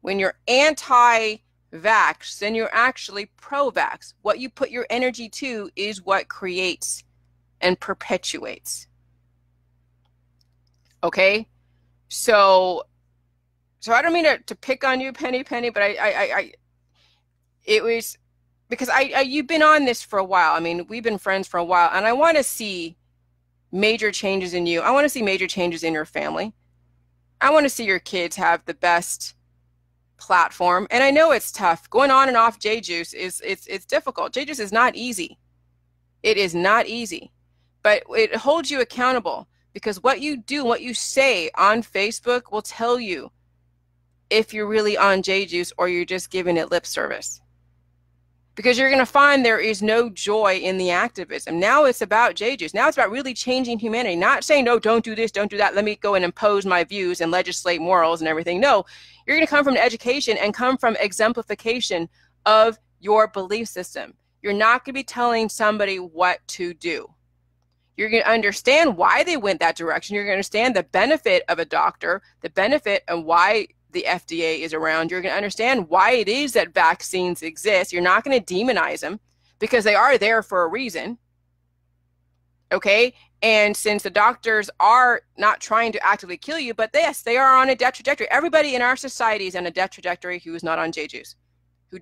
When you're anti-vax, then you're actually pro-vax. What you put your energy to is what creates and perpetuates. Okay? So I don't mean to pick on you, Penny, but it was because you've been on this for a while. I mean, we've been friends for a while, and I want to see major changes in you. I want to see major changes in your family. I want to see your kids have the best platform. And I know it's tough. Going on and off J-Juice it's difficult. J-Juice is not easy. It is not easy. But it holds you accountable, because what you do, what you say on Facebook will tell you if you're really on J-Juice or you're just giving it lip service. Because you're going to find there is no joy in the activism. Now it's about J-Juice. Now it's about really changing humanity. Not saying, no, don't do this, don't do that. Let me go and impose my views and legislate morals and everything. No, you're going to come from an education and come from exemplification of your belief system. You're not going to be telling somebody what to do. You're going to understand why they went that direction. You're going to understand the benefit of a doctor, the benefit of why the FDA is around. You're going to understand why it is that vaccines exist. You're not going to demonize them, because they are there for a reason. Okay? And since the doctors are not trying to actively kill you, but yes, they are on a death trajectory. Everybody in our society is on a death trajectory who is not on J-Juice, who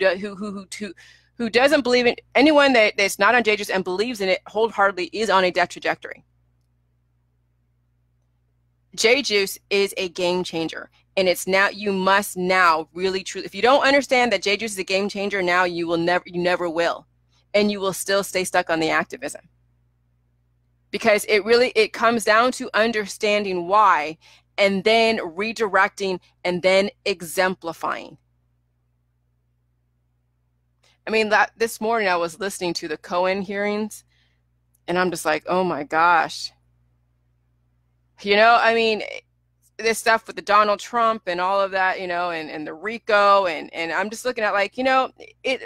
doesn't believe in anyone that's not on J-Juice and believes in it wholeheartedly is on a death trajectory. J-Juice is a game changer. And it's now, you must now really truly, if you don't understand that J-Juice is a game changer now, you never will. And you will still stay stuck on the activism. Because it comes down to understanding why, and then redirecting, and then exemplifying. I mean, this morning I was listening to the Cohen hearings, and I'm just like, oh my gosh. You know, I mean, this stuff with the Donald Trump and all of that, you know, and the RICO, and I'm just looking at, like, you know,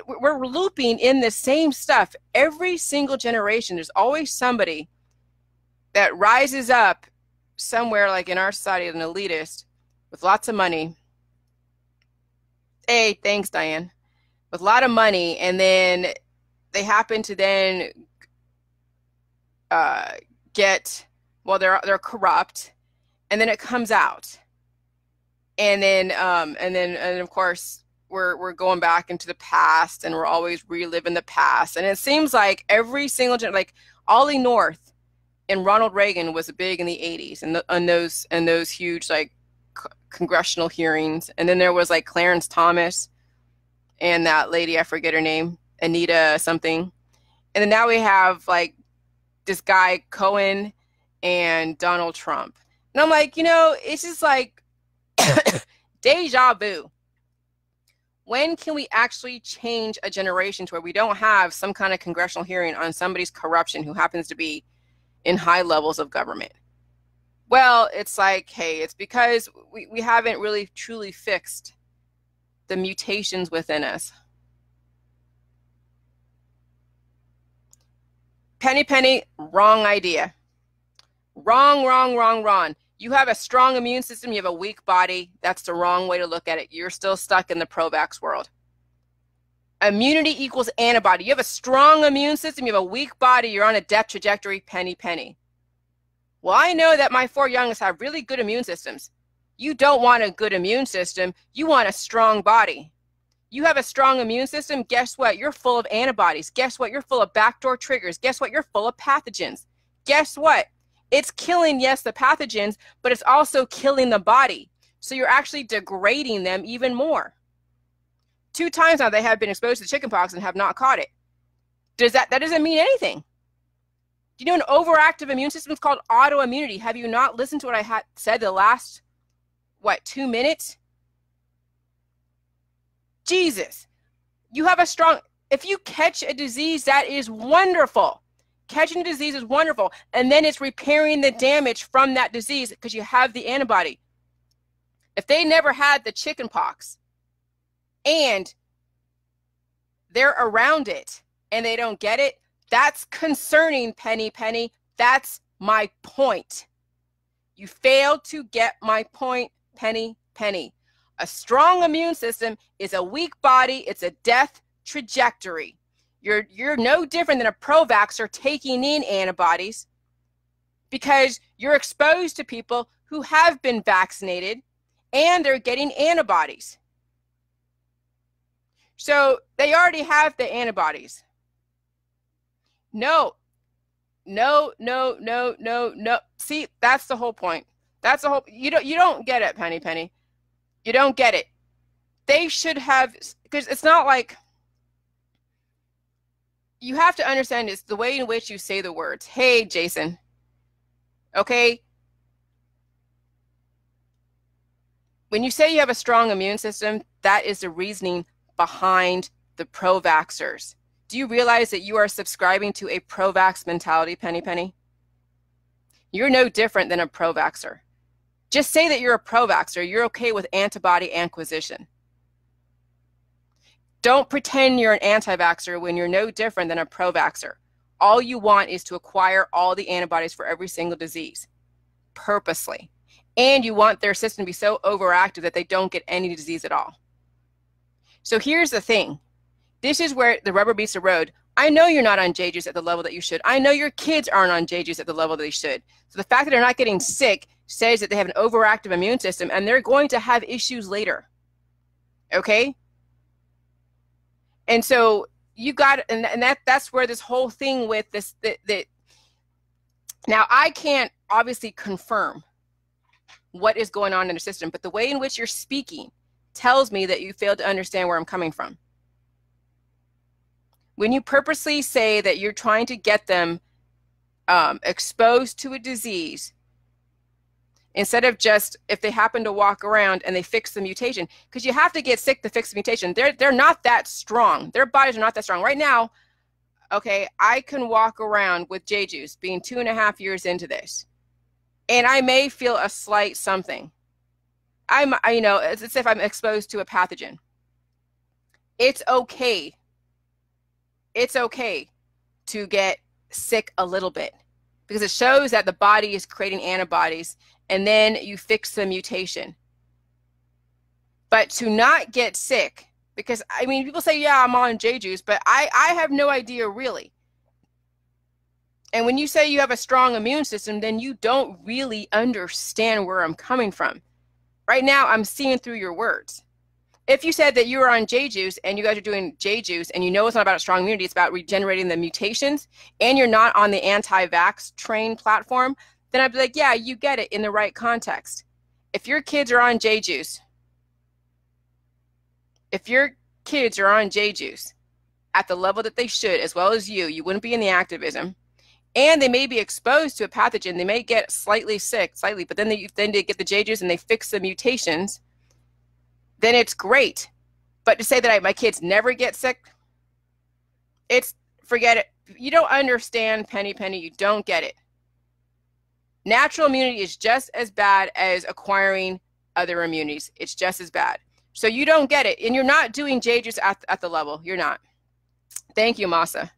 we're looping in the same stuff every single generation. There's always somebody that rises up somewhere, like in our society, an elitist with lots of money. Hey, thanks, Diane. With a lot of money, and then they happen to then they're corrupt. And then it comes out, and then of course we're going back into the past, and we're always reliving the past. And it seems like every single like Ollie North and Ronald Reagan was big in the 80s, and those huge like congressional hearings. And then there was like Clarence Thomas and that lady, I forget her name, Anita something. And then now we have like this guy Cohen and Donald Trump. And I'm like, you know, it's just like deja vu. When can we actually change a generation to where we don't have some kind of congressional hearing on somebody's corruption who happens to be in high levels of government? Well, it's like, hey, it's because we haven't really truly fixed the mutations within us. Penny, wrong idea. Wrong. You have a strong immune system, you have a weak body. That's the wrong way to look at it. You're still stuck in the pro-vax world. Immunity equals antibody. You have a strong immune system, you have a weak body, you're on a death trajectory, Penny. Well, I know that my 4 youngest have really good immune systems. You don't want a good immune system, you want a strong body. You have a strong immune system, guess what? You're full of antibodies. Guess what? You're full of backdoor triggers. Guess what? You're full of pathogens. Guess what? It's killing, yes, the pathogens, but it's also killing the body. So you're actually degrading them even more. 2 times now they have been exposed to chickenpox and have not caught it. That doesn't mean anything. You know, an overactive immune system is called autoimmunity. Have you not listened to what I said the last, 2 minutes? Jesus. You have a strong, if you catch a disease, that is wonderful. Catching a disease is wonderful. And then it's repairing the damage from that disease because you have the antibody. If they never had the chickenpox and they're around it and they don't get it, that's concerning, Penny. That's my point. You failed to get my point, Penny. A strong immune system is a weak body. It's a death trajectory. You're no different than a pro-vaxxer taking in antibodies because you're exposed to people who have been vaccinated and they're getting antibodies. So they already have the antibodies. No. See, that's the whole point. That's the whole, you don't get it, Penny. You don't get it. They should have, because it's not like, you have to understand it's the way in which you say the words. Hey, Jason. Okay? When you say you have a strong immune system, that is the reasoning behind the pro-vaxxers. Do you realize that you are subscribing to a pro-vax mentality, Penny? You're no different than a pro-vaxxer. Just say that you're a pro-vaxxer. You're okay with antibody acquisition. Don't pretend you're an anti-vaxxer when you're no different than a pro-vaxxer. All you want is to acquire all the antibodies for every single disease, purposely. And you want their system to be so overactive that they don't get any disease at all. So here's the thing. This is where the rubber meets the road. I know you're not on J-juice at the level that you should. I know your kids aren't on J-juice at the level that they should. So the fact that they're not getting sick says that they have an overactive immune system and they're going to have issues later. Okay? And so you got, and that's where this whole thing with this, now I can't obviously confirm what is going on in the system, but the way in which you're speaking tells me that you failed to understand where I'm coming from. When you purposely say that you're trying to get them exposed to a disease, instead of just if they happen to walk around and they fix the mutation, because you have to get sick to fix the mutation. They're not that strong. Their bodies are not that strong. Right now, okay, I can walk around with J-juice being 2.5 years into this, and I may feel a slight something. It's as if I'm exposed to a pathogen. It's okay. It's okay to get sick a little bit because it shows that the body is creating antibodies and then you fix the mutation. But to not get sick, because I mean, people say, yeah, I'm on J-juice, but I have no idea really. And when you say you have a strong immune system, then you don't really understand where I'm coming from. Right now, I'm seeing through your words. If you said that you were on J-juice and you guys are doing J-juice and you know it's not about a strong immunity, it's about regenerating the mutations, and you're not on the anti-vax train platform, then I'd be like, yeah, you get it in the right context. If your kids are on J-juice, at the level that they should, as well as you wouldn't be in the activism, and they may be exposed to a pathogen, they may get slightly sick, but then they get the J-juice and they fix the mutations, then it's great. But to say that my kids never get sick, forget it. You don't understand, Penny, you don't get it. Natural immunity is just as bad as acquiring other immunities. It's just as bad. So you don't get it. And you're not doing J-juice at the level. You're not. Thank you, Masa.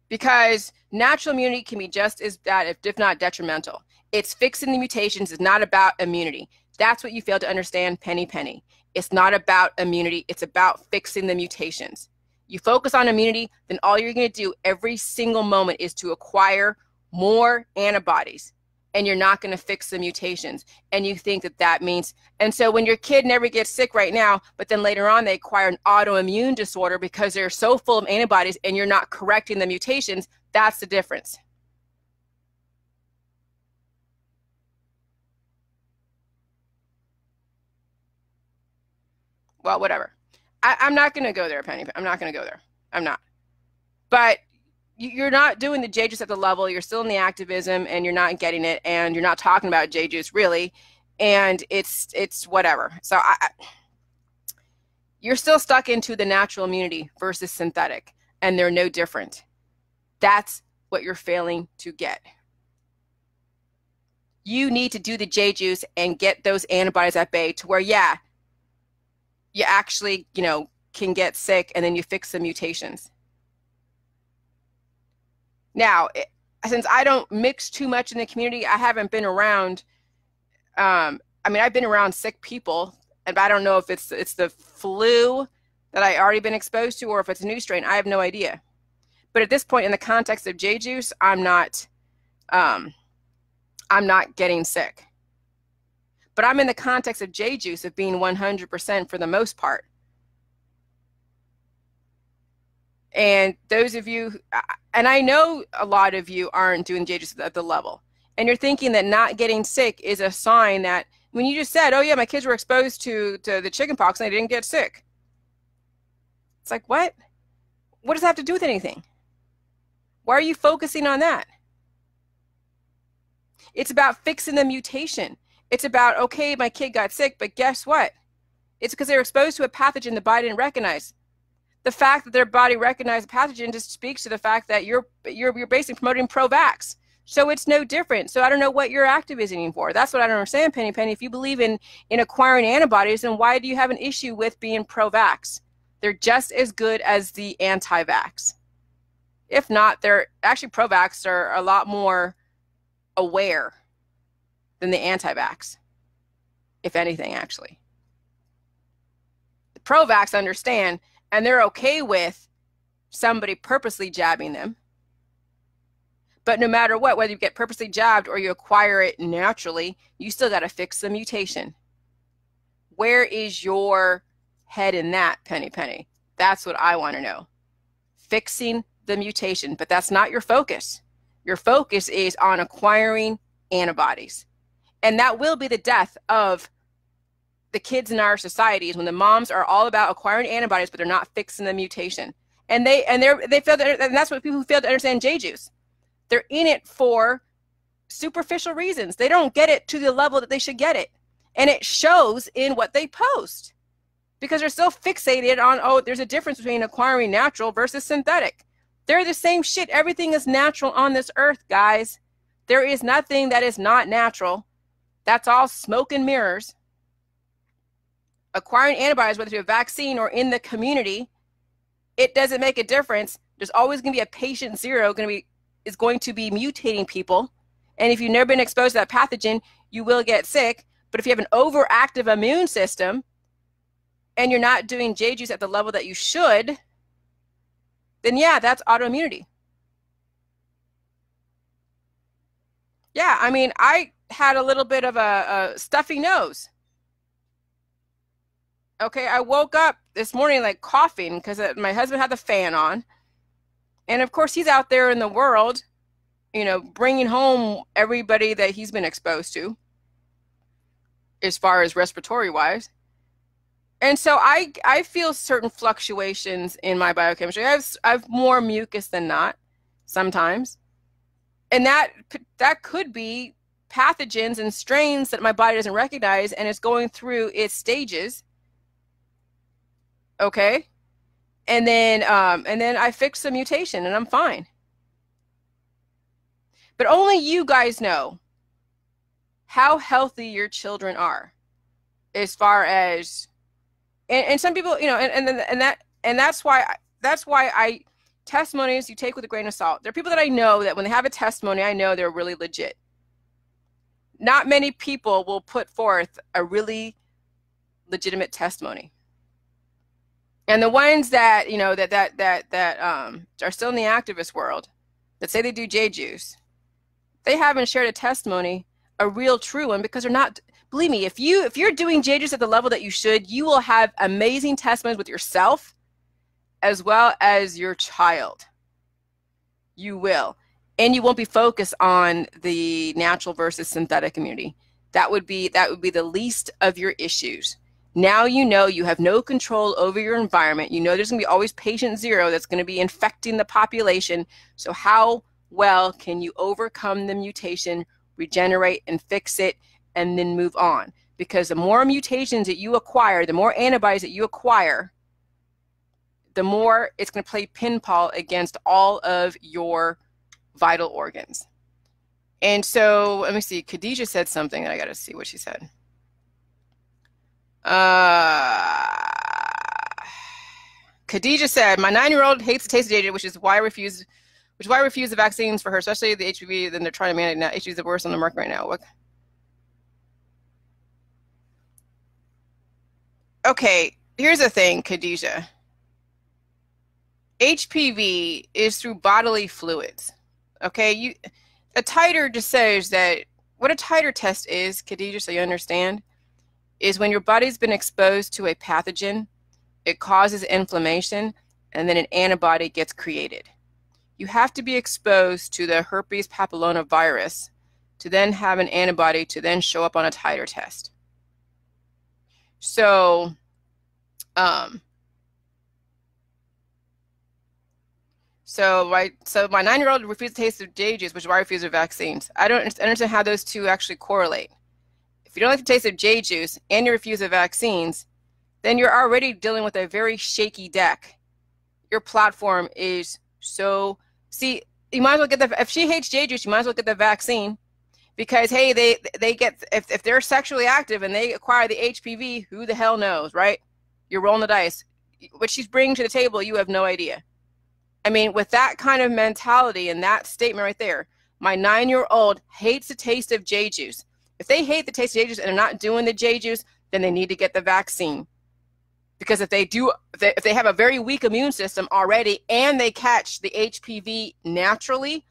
Because natural immunity can be just as bad, if not detrimental. It's fixing the mutations. It's not about immunity. That's what you fail to understand, Penny. It's not about immunity. It's about fixing the mutations. You focus on immunity, then all you're going to do every single moment is to acquire more antibodies, and you're not going to fix the mutations. And you think that means, and so when your kid never gets sick right now, but then later on they acquire an autoimmune disorder because they're so full of antibodies and you're not correcting the mutations, that's the difference. well, whatever. I'm not going to go there, Penny. I'm not going to go there. I'm not. But you're not doing the J juice at the level. You're still in the activism, and you're not getting it, and you're not talking about J juice really, and it's whatever. So you're still stuck into the natural immunity versus synthetic, and they're no different. That's what you're failing to get. You need to do the J juice and get those antibodies at bay to where, yeah, you actually, can get sick, and then you fix the mutations. Now, since I don't mix too much in the community, I haven't been around, I've been around sick people, and I don't know if it's the flu that I already been exposed to, or if it's a new strain. I have no idea. But at this point, in the context of J juice, I'm not getting sick. But I'm in the context of J juice of being 100% for the most part. And those of you, and I know a lot of you aren't doing J juice at the level, and you're thinking that not getting sick is a sign that, when you just said, oh yeah, my kids were exposed to the chicken pox and they didn't get sick. It's like, what? What does that have to do with anything? Why are you focusing on that? It's about fixing the mutation. It's about, okay, my kid got sick, but guess what? It's because they were exposed to a pathogen the body didn't recognize. The fact that their body recognized a pathogen just speaks to the fact that you're basically promoting pro-vax. So it's no different. So I don't know what you're activism for. That's what I don't understand, Penny. If you believe in acquiring antibodies, then why do you have an issue with being pro-vax? They're just as good as the anti-vax. If not, they're actually, pro-vax are a lot more aware than the anti-vax, if anything, actually. The pro-vax understand, and they're okay with somebody purposely jabbing them. But no matter what, whether you get purposely jabbed or you acquire it naturally, you still got to fix the mutation. Where is your head in that, Penny? That's what I want to know. Fixing the mutation, but that's not your focus. Your focus is on acquiring antibodies. And that will be the death of the kids in our societies, when the moms are all about acquiring antibodies, but they're not fixing the mutation. And they fail to, and that's what people who fail to understand J juice. They're in it for superficial reasons. They don't get it to the level that they should get it. And it shows in what they post, because they're so fixated on, oh, there's a difference between acquiring natural versus synthetic. They're the same shit. Everything is natural on this earth, guys. There is nothing that is not natural. That's all smoke and mirrors. Acquiring antibodies, whether through a vaccine or in the community, it doesn't make a difference. There's always going to be a patient zero is going to be mutating people. And if you've never been exposed to that pathogen, you will get sick. But if you have an overactive immune system and you're not doing J juice at the level that you should, then yeah, that's autoimmunity. Yeah, I had a little bit of a stuffy nose. Okay, I woke up this morning like coughing because my husband had the fan on. And of course, he's out there in the world, bringing home everybody that he's been exposed to as far as respiratory wise. And so I feel certain fluctuations in my biochemistry. I have more mucus than not sometimes. And that could be pathogens and strains that my body doesn't recognize, and it's going through its stages. Okay. And then I fix the mutation and I'm fine. But only you guys know how healthy your children are, as far as, and some people, and that's why testimonies you take with a grain of salt. There are people that I know that when they have a testimony, I know they're really legit. Not many people will put forth a really legitimate testimony. And the ones that, that are still in the activist world, that say they do J juice, they haven't shared a testimony, a real true one, because they're not. Believe me, if you're doing J juice at the level that you should, you will have amazing testimonies with yourself as well as your child. You will. And you won't be focused on the natural versus synthetic community. That would be the least of your issues. Now you know you have no control over your environment. You know there's going to be always patient zero that's going to be infecting the population. So how well can you overcome the mutation, regenerate and fix it, and then move on? Because the more mutations that you acquire, the more antibodies that you acquire, the more it's going to play pinball against all of your vital organs. And so let me see. Khadijah said something that I got to see what she said. Khadijah said, my 9-year-old hates the taste of JJ, which is why I refuse the vaccines for her, especially the HPV. Then they're trying to mandate now. HPV is the worst on the market right now. What? Okay, here's the thing, Khadijah. HPV is through bodily fluids. Okay, a titer just says that what a titer test is, Khadijah, so you understand, is when your body's been exposed to a pathogen, it causes inflammation, and then an antibody gets created. You have to be exposed to the herpes papillomavirus to then have an antibody to then show up on a titer test. So, so my 9-year-old refused the taste of J juice, which is why I refuse the vaccines. I don't understand how those two actually correlate. If you don't like the taste of J juice and you refuse the vaccines, then you're already dealing with a very shaky deck. Your platform is so, see, you might as well get the, if she hates J juice, you might as well get the vaccine, because hey, they get, if they're sexually active and they acquire the HPV, who the hell knows, right? You're rolling the dice. What she's bringing to the table, you have no idea. I mean, with that kind of mentality and that statement right there, my 9-year-old hates the taste of J juice. If they hate the taste of J juice and are not doing the J juice, then they need to get the vaccine. Because if they have a very weak immune system already and they catch the HPV naturally,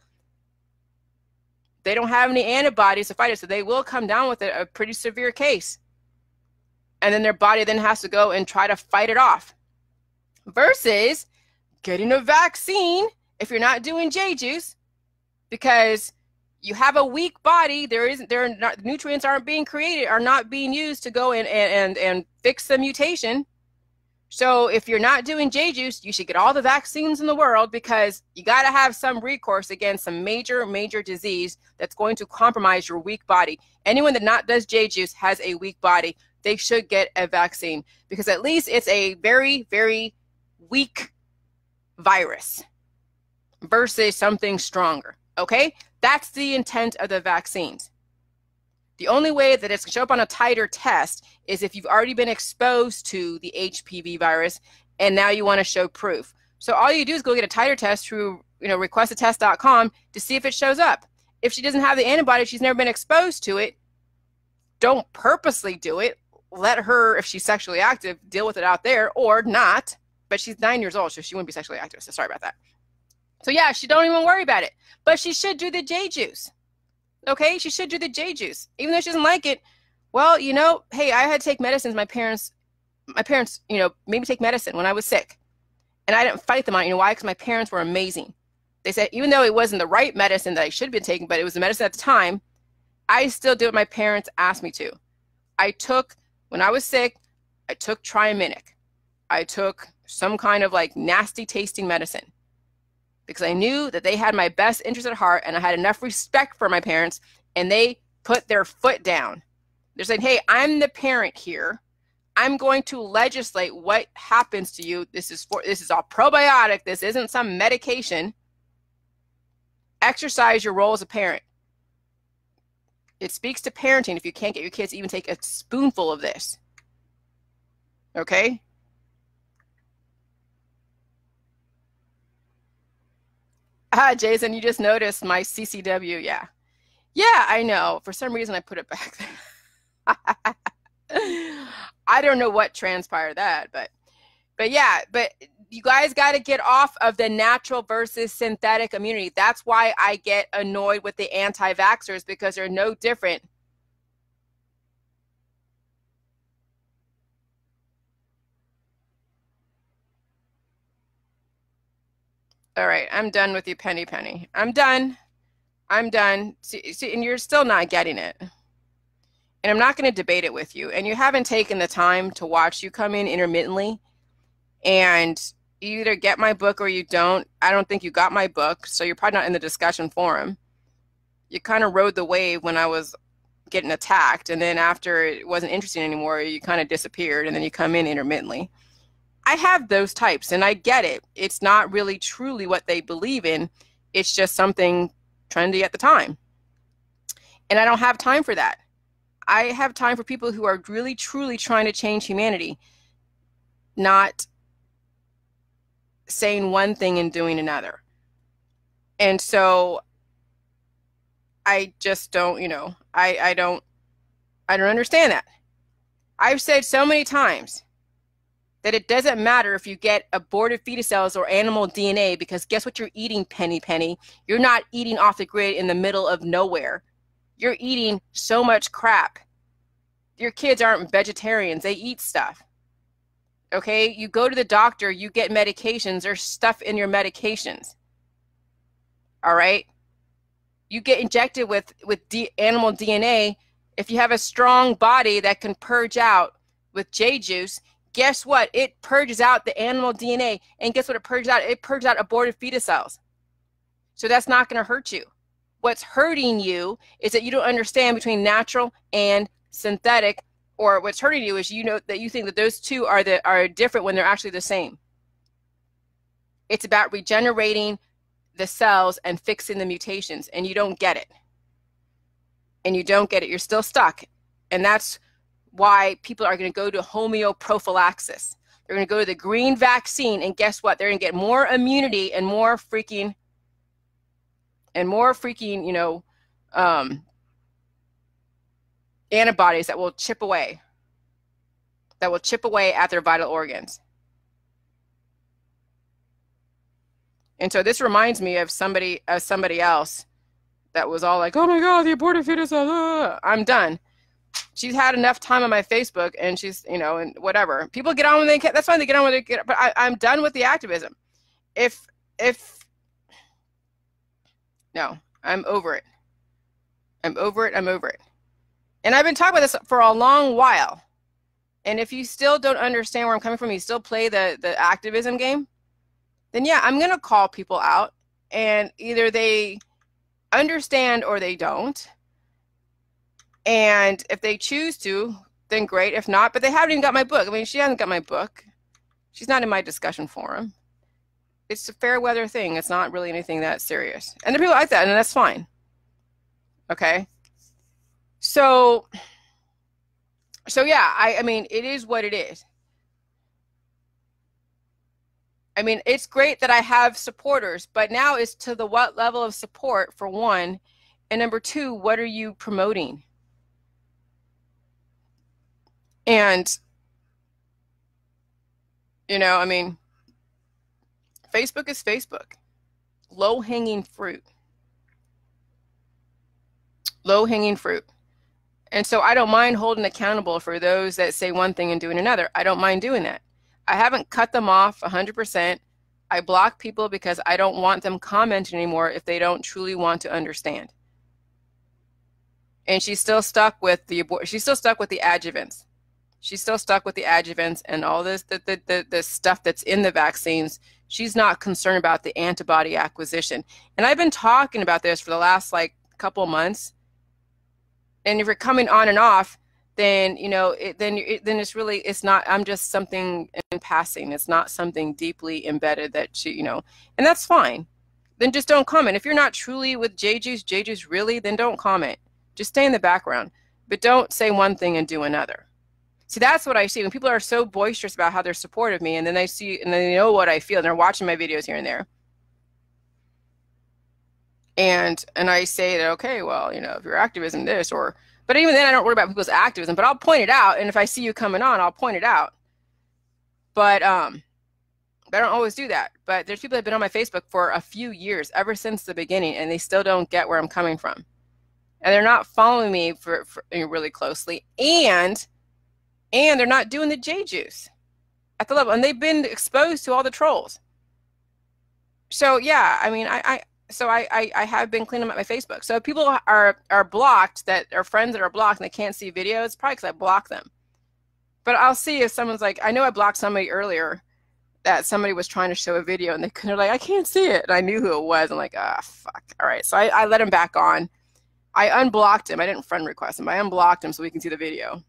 they don't have any antibodies to fight it, so they will come down with a pretty severe case. And then their body then has to go and try to fight it off. Versus getting a vaccine if you're not doing J juice, because you have a weak body, nutrients aren't being created, are not being used to go in and fix the mutation. So if you're not doing J juice, you should get all the vaccines in the world, because you got to have some recourse against some major disease that's going to compromise your weak body. Anyone that not does J juice has a weak body. They should get a vaccine, because at least it's a very, very weak virus versus something stronger. Okay? That's the intent of the vaccines. The only way that it's going to show up on a titer test is if you've already been exposed to the HPV virus and now you want to show proof. So all you do is go get a titer test through, requestatest.com to see if it shows up. If she doesn't have the antibody, she's never been exposed to it, don't purposely do it. Let her, if she's sexually active, deal with it out there, or not. But she's 9 years old, so she wouldn't be sexually active. So sorry about that. So yeah, she don't even worry about it. But she should do the J juice. Okay, she should do the J juice. Even though she doesn't like it, well, hey, I had to take medicines. My parents, made me take medicine when I was sick. And I didn't fight them on it. You know why? Because my parents were amazing. They said, even though it wasn't the right medicine that I should have been taking, but it was the medicine at the time, I still did what my parents asked me to. When I was sick, I took Triaminic. I took some kind of like nasty tasting medicine, because I knew that they had my best interest at heart, and I had enough respect for my parents, and they put their foot down. They're saying, hey, I'm the parent here. I'm going to legislate what happens to you. This is all probiotic. This isn't some medication. Exercise your role as a parent. It speaks to parenting if you can't get your kids to even take a spoonful of this. Okay? Jason, you just noticed my CCW. Yeah. Yeah, I know. For some reason, I put it back there. I don't know what transpired that, but yeah, but you guys got to get off of the natural versus synthetic immunity. That's why I get annoyed with the anti-vaxxers, because they're no different. All right, I'm done with you, Penny. I'm done. See, and you're still not getting it. And I'm not going to debate it with you. And you haven't taken the time to watch. You come in intermittently, and you either get my book or you don't. I don't think you got my book, so you're probably not in the discussion forum. You kind of rode the wave when I was getting attacked, and then after it wasn't interesting anymore, you kind of disappeared, and then you come in intermittently. I have those types, and I get it. It's not really truly what they believe in. It's just something trendy at the time. And I don't have time for that. I have time for people who are really, truly trying to change humanity, not saying one thing and doing another. And so I just don't, I don't understand that. I've said so many times that it doesn't matter if you get aborted fetus cells or animal DNA, because guess what you're eating, Penny? You're not eating off the grid in the middle of nowhere. You're eating so much crap. Your kids aren't vegetarians. They eat stuff. Okay? You go to the doctor, you get medications. There's stuff in your medications. All right? You get injected with animal DNA. If you have a strong body that can purge out with J juice, guess what? It purges out the animal DNA. And guess what it purges out? It purges out aborted fetus cells. So that's not going to hurt you. What's hurting you is that you don't understand between natural and synthetic, or what's hurting you is that you think that those two are different when they're actually the same. It's about regenerating the cells and fixing the mutations, and you don't get it. And you don't get it. You're still stuck. And that's why people are going to go to homeoprophylaxis. They're going to go to the green vaccine, and guess what? They're going to get more immunity and more freaking, antibodies that will chip away at their vital organs. And so this reminds me of somebody else that was all like, oh my God, the aborted fetus, I'm done. She's had enough time on my Facebook, and she's, and whatever. People get on when they can. That's fine. They get on when they get, but I'm done with the activism. No, I'm over it. I'm over it. And I've been talking about this for a long while. And if you still don't understand where I'm coming from, you still play the activism game, then yeah, I'm going to call people out, and either they understand or they don't. And if they choose to, then great. If not, but they haven't even got my book. I mean, she hasn't got my book. She's not in my discussion forum. It's a fair weather thing. It's not really anything that serious. And there are people like that, and that's fine. Okay? So yeah, I mean, it is what it is. I mean, it's great that I have supporters, but now it's to the what level of support, for one, and number two, what are you promoting? And, I mean, Facebook is Facebook. Low-hanging fruit. Low-hanging fruit. And so I don't mind holding accountable for those that say one thing and doing another. I don't mind doing that. I haven't cut them off 100%. I block people because I don't want them commenting anymore if they don't truly want to understand. And she's still stuck with the adjuvants. She's still stuck with the adjuvants and all this, the stuff that's in the vaccines. She's not concerned about the antibody acquisition. And I've been talking about this for the last couple months. And if you're coming on and off, then it's not. I'm just something in passing. It's not something deeply embedded that and that's fine. Then just don't comment. If you're not truly with J Juice really, then don't comment. Just stay in the background, but don't say one thing and do another. See, that's what I see when people are so boisterous about how they're supportive of me, and then they know what I feel, and they're watching my videos here and there. And I say that, okay, well, if your activism this, but even then I don't worry about people's activism, but I'll point it out. And if I see you coming on, I'll point it out. But I don't always do that. But there's people that have been on my Facebook for a few years, ever since the beginning, and they still don't get where I'm coming from. And they're not following me for really closely. And they're not doing the J Juice at the level. And they've been exposed to all the trolls. So yeah, I mean, I have been cleaning up my Facebook. So if people are blocked, that are friends that are blocked and they can't see videos, probably because I block them. But I'll see if someone's like, I know I blocked somebody earlier that somebody was trying to show a video and they're like, I can't see it. And I knew who it was. I'm like, fuck. All right. So I let him back on. I unblocked him. I didn't friend request him, but I unblocked him so we can see the video.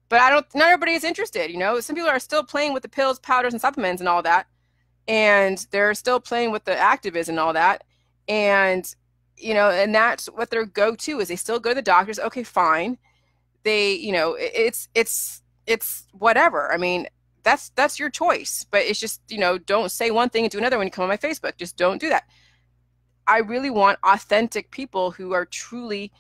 But not everybody is interested, you know. Some people are still playing with the pills, powders, and supplements and all that. And they're still playing with the activism and all that. And, you know, and that's what their go-to is. They still go to the doctors. Okay, fine. They, you know, it's whatever. I mean, that's your choice. But it's just, you know, don't say one thing and do another when you come on my Facebook. Just don't do that. I really want authentic people who are truly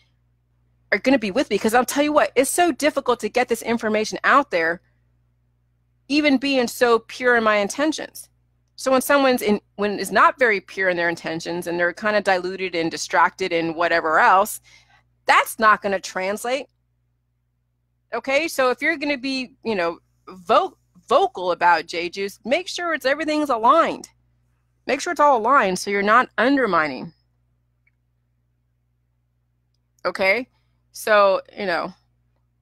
are going to be with me, because I'll tell you what, it's so difficult to get this information out there, even being so pure in my intentions. So when is not very pure in their intentions and they're kind of diluted and distracted and whatever else, that's not going to translate. Okay, so if you're going to be, you know, vocal about J-Juice, make sure everything's aligned. Make sure it's all aligned so you're not undermining. Okay, so, you know,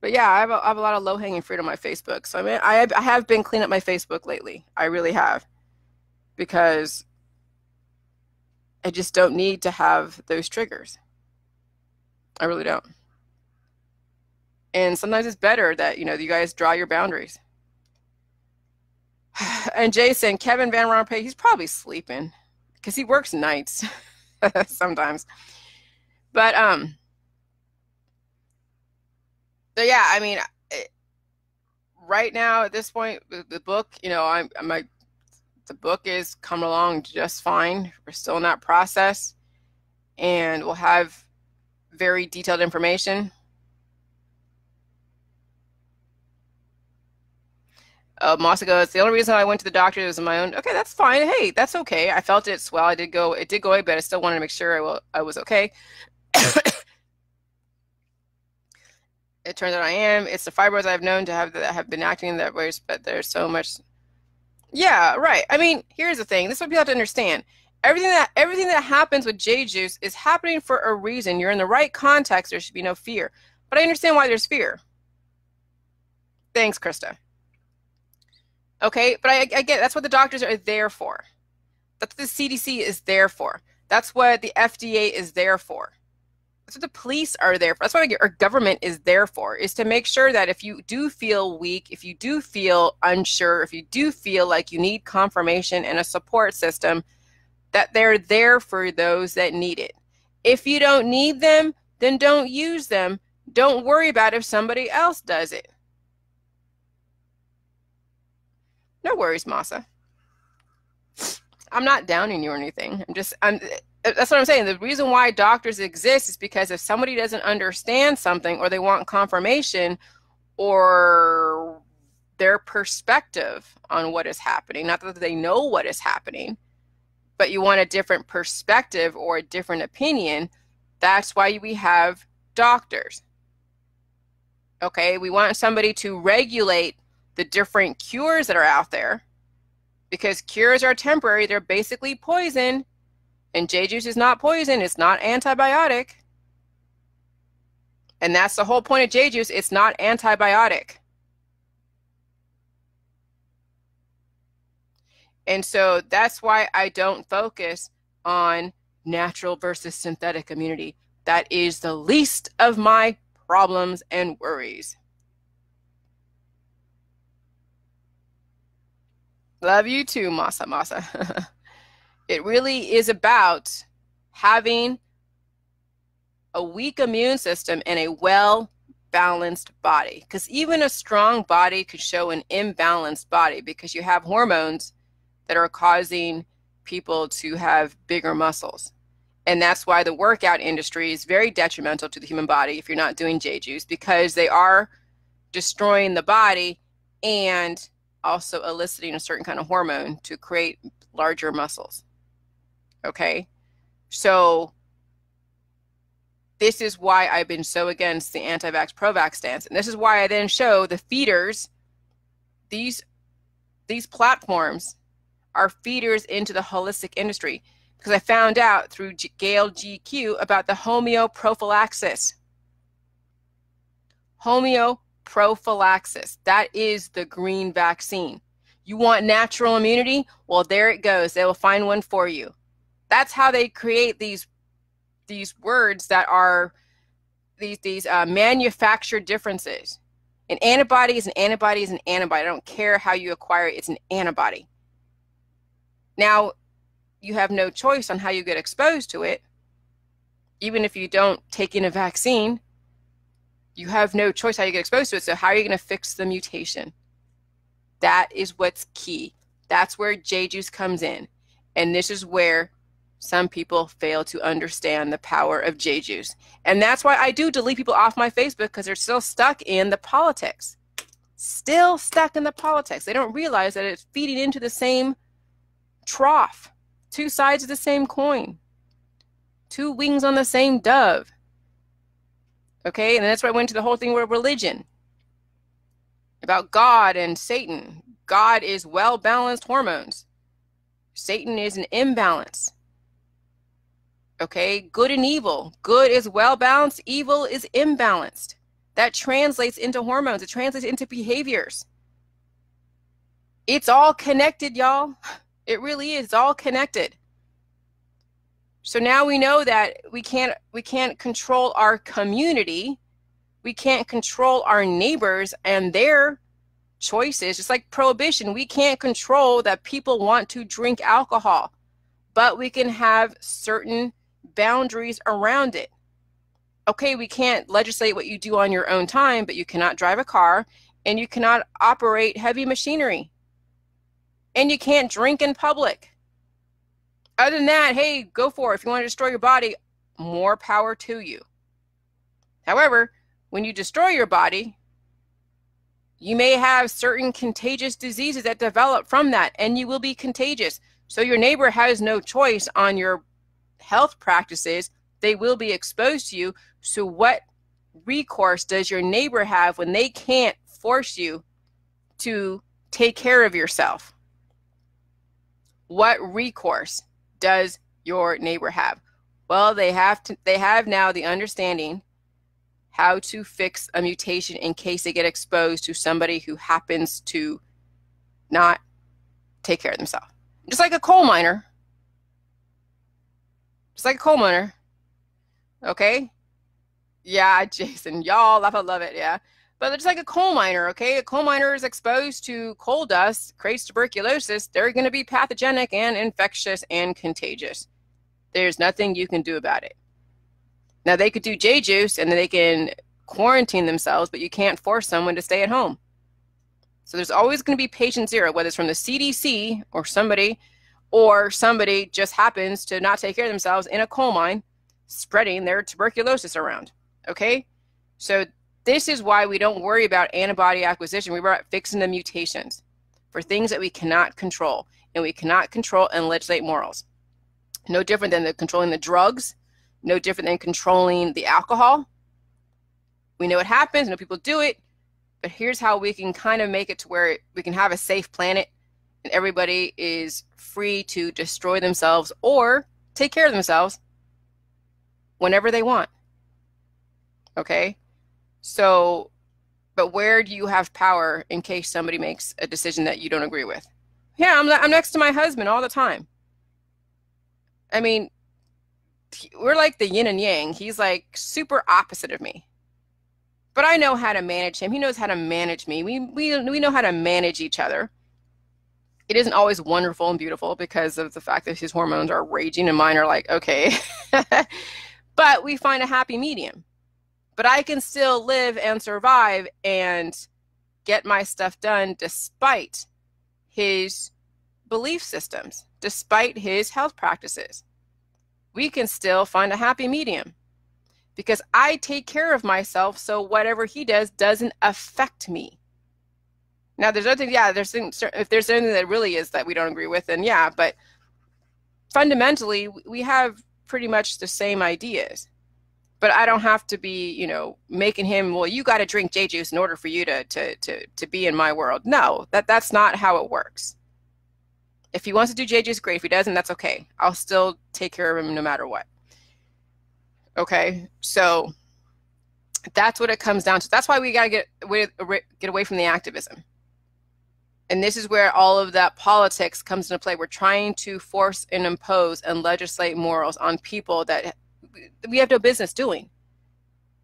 but yeah, I have a lot of low-hanging fruit on my Facebook. So I mean, I have been cleaning up my Facebook lately. I really have, because I just don't need to have those triggers. I really don't. And sometimes it's better that, you know, you guys draw your boundaries. And Jason, Kevin Van Rompuy, he's probably sleeping because he works nights sometimes. But yeah, I mean, right now at this point, the book, you know, the book is coming along just fine. We're still in that process, and we'll have very detailed information. Masa goes, the only reason I went to the doctor was on my own. Okay, that's fine. Hey, that's okay. I felt it swell. It did go away, but I still wanted to make sure I was okay. It turns out I am. It's the fibroids I've known to have that have been acting in that way, but there's so much. Yeah, right. I mean, here's the thing. This is what people have to understand. Everything that happens with J-Juice is happening for a reason. You're in the right context. There should be no fear. But I understand why there's fear. Thanks, Krista. Okay, but I get that's what the doctors are there for. That's what the CDC is there for. That's what the FDA is there for. That's what the police are there for. That's what our government is there for, is to make sure that if you do feel weak, if you do feel unsure, if you do feel like you need confirmation and a support system, that they're there for those that need it. If you don't need them, then don't use them. Don't worry about if somebody else does it. No worries, Masa. I'm not downing you or anything. That's what I'm saying. The reason why doctors exist is because if somebody doesn't understand something, or they want confirmation or their perspective on what is happening, not that they know what is happening, but you want a different perspective or a different opinion, that's why we have doctors. Okay, we want somebody to regulate the different cures that are out there, because cures are temporary. They're basically poison. And J-Juice is not poison. It's not antibiotic. And that's the whole point of J-Juice. It's not antibiotic. And so that's why I don't focus on natural versus synthetic immunity. That is the least of my problems and worries. Love you too, Masa. It really is about having a weak immune system and a well-balanced body. Because even a strong body could show an imbalanced body, because you have hormones that are causing people to have bigger muscles. And that's why the workout industry is very detrimental to the human body if you're not doing J-Juice, because they are destroying the body and also eliciting a certain kind of hormone to create larger muscles. Okay, so this is why I've been so against the anti-vax, pro-vax stance. And this is why I then show the feeders, these platforms are feeders into the holistic industry. because I found out through Gail GQ about the homeoprophylaxis. Homeoprophylaxis. That is the green vaccine. You want natural immunity? Well, there it goes. They will find one for you. That's how they create these words that are these manufactured differences. An antibody is an antibody is an antibody. I don't care how you acquire it. It's an antibody. Now, you have no choice on how you get exposed to it. Even if you don't take in a vaccine, you have no choice how you get exposed to it. So how are you going to fix the mutation? That is what's key. That's where J-juice comes in. And this is where some people fail to understand the power of J-juice. And that's why I do delete people off my Facebook, because they're still stuck in the politics. Still stuck in the politics. They don't realize that it's feeding into the same trough. Two sides of the same coin. Two wings on the same dove. Okay, and that's why I went to the whole thing with religion. About God and Satan. God is well-balanced hormones. Satan is an imbalance. Okay, good and evil. Good is well-balanced, evil is imbalanced. That translates into hormones. It translates into behaviors. It's all connected, y'all. It really is. It's all connected. So now we know that we can't control our community. We can't control our neighbors and their choices. Just like prohibition, we can't control that people want to drink alcohol, but we can have certain boundaries around it. Okay, we can't legislate what you do on your own time, but you cannot drive a car and you cannot operate heavy machinery. And you can't drink in public. Other than that, hey, go for it. If you want to destroy your body, more power to you. However, when you destroy your body, you may have certain contagious diseases that develop from that, and you will be contagious. So your neighbor has no choice on your health practices. They will be exposed to you. So what recourse does your neighbor have when they can't force you to take care of yourself? What recourse does your neighbor have? Well, they have now the understanding how to fix a mutation in case they get exposed to somebody who happens to not take care of themselves. Just like a coal miner. Just like a coal miner. Okay? Yeah, Jason, y'all laugh, I love it, yeah. But just like a coal miner, okay? A coal miner is exposed to coal dust, creates tuberculosis. They're going to be pathogenic and infectious and contagious. There's nothing you can do about it. Now, they could do J-juice and then they can quarantine themselves, but you can't force someone to stay at home. So there's always going to be patient zero, whether it's from the CDC or somebody just happens to not take care of themselves in a coal mine, spreading their tuberculosis around, okay? So this is why we don't worry about antibody acquisition. We worry about fixing the mutations for things that we cannot control, and we cannot control and legislate morals. No different than controlling the drugs, no different than controlling the alcohol. We know it happens, we know people do it, but here's how we can kind of make it to where we can have a safe planet and everybody is free to destroy themselves or take care of themselves whenever they want. Okay? So, but where do you have power in case somebody makes a decision that you don't agree with? Yeah, I'm next to my husband all the time. I mean, we're like the yin and yang. He's like super opposite of me. But I know how to manage him. He knows how to manage me. We know how to manage each other. It isn't always wonderful and beautiful because of the fact that his hormones are raging and mine are like, okay. But we find a happy medium. But I can still live and survive and get my stuff done despite his belief systems, despite his health practices. We can still find a happy medium because I take care of myself, so whatever he does doesn't affect me. Now, there's other things, yeah, if there's anything that really is that we don't agree with, then yeah, but fundamentally, we have pretty much the same ideas. But I don't have to be, making him, well, you got to drink J-juice in order for you to be in my world. No, that's not how it works. If he wants to do JJ's, great. If he doesn't, that's okay. I'll still take care of him no matter what. Okay, so that's what it comes down to. That's why we gotta get away from the activism. And this is where all of that politics comes into play. We're trying to force and impose and legislate morals on people that we have no business doing.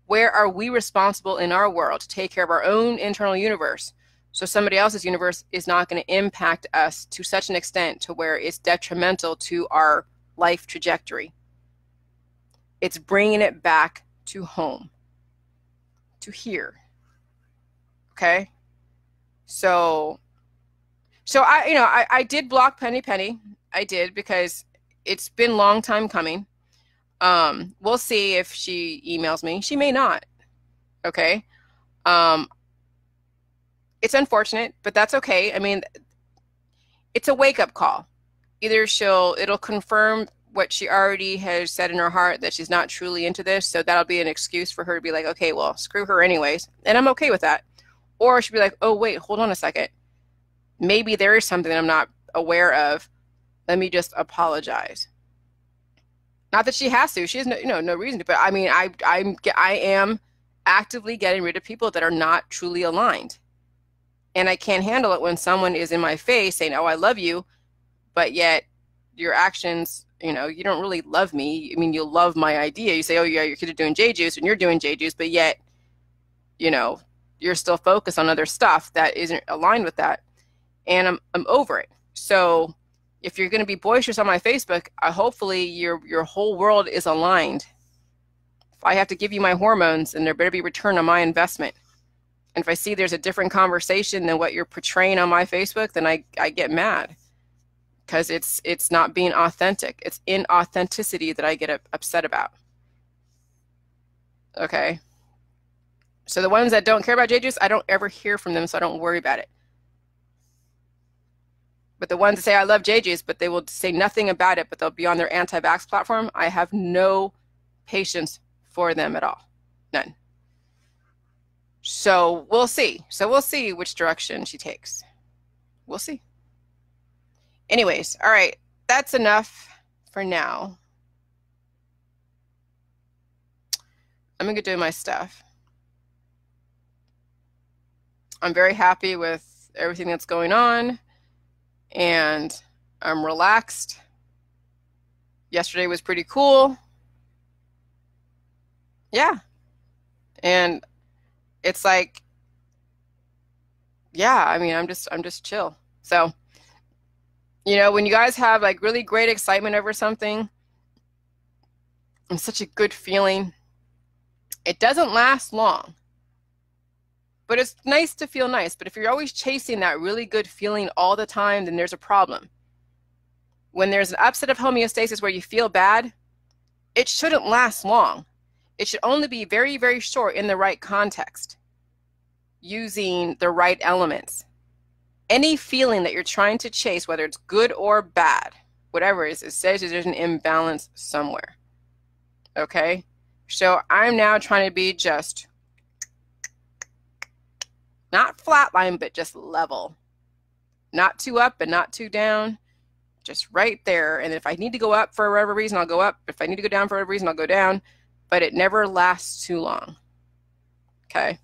Where are we responsible in our world to take care of our own internal universe so somebody else's universe is not going to impact us to such an extent to where it's detrimental to our life trajectory? It's bringing it back to home, to here. Okay? So I did block Penny. I did, because it's been a long time coming. We'll see if she emails me. She may not. Okay. It's unfortunate, but that's okay. I mean, it's a wake-up call. Either it'll confirm what she already has said in her heart, that she's not truly into this, so that'll be an excuse for her to be like, okay, well, screw her anyways, and I'm okay with that. Or she'll be like, oh, wait, hold on a second. Maybe there is something that I'm not aware of. Let me just apologize. Not that she has to. She has no reason to. But I mean, I am actively getting rid of people that are not truly aligned. And I can't handle it when someone is in my face saying, oh, I love you, but yet your actions, you don't really love me. I mean, you love my idea. You say, oh, yeah, your kids are doing J-Juice and you're doing J-Juice, but yet, you're still focused on other stuff that isn't aligned with that. And I'm over it. So if you're going to be boisterous on my Facebook, hopefully your whole world is aligned. If I have to give you my hormones, then there better be return on my investment. And if I see there's a different conversation than what you're portraying on my Facebook, then I get mad, because it's not being authentic. It's inauthenticity that I get upset about. Okay. So the ones that don't care about JJ's, I don't ever hear from them, so I don't worry about it. But the ones that say I love JJ's, but they will say nothing about it, but they'll be on their anti-vax platform, I have no patience for them at all. None. So we'll see. We'll see which direction she takes. We'll see. Anyways, all right. That's enough for now. I'm going to do my stuff. I'm very happy with everything that's going on, and I'm relaxed. Yesterday was pretty cool. Yeah. And it's like, yeah, I mean, I'm just chill. So, when you guys have like really great excitement over something and such a good feeling, it doesn't last long. But it's nice to feel nice. But if you're always chasing that really good feeling all the time, then there's a problem. When there's an upset of homeostasis where you feel bad, it shouldn't last long. It should only be very, very short in the right context, using the right elements. Any feeling that you're trying to chase, whether it's good or bad, whatever it is, it says there's an imbalance somewhere. Okay? So I'm now trying to be just not flatline, but just level. Not too up and not too down. Just right there. And if I need to go up for whatever reason, I'll go up. If I need to go down for whatever reason, I'll go down. But it never lasts too long. Okay?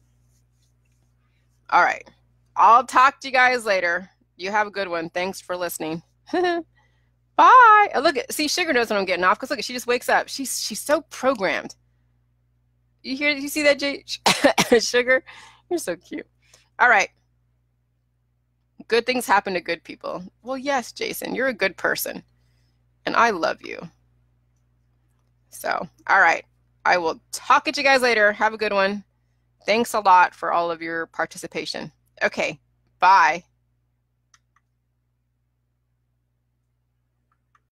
All right. I'll talk to you guys later. You have a good one. Thanks for listening. Bye. Oh, look, see, Sugar knows when I'm getting off, because look, she just wakes up. She's so programmed. You see that, Sugar? You're so cute. All right. Good things happen to good people. Well, yes, Jason, you're a good person, and I love you. So, all right. I will talk at you guys later. Have a good one. Thanks a lot for all of your participation. Okay, bye.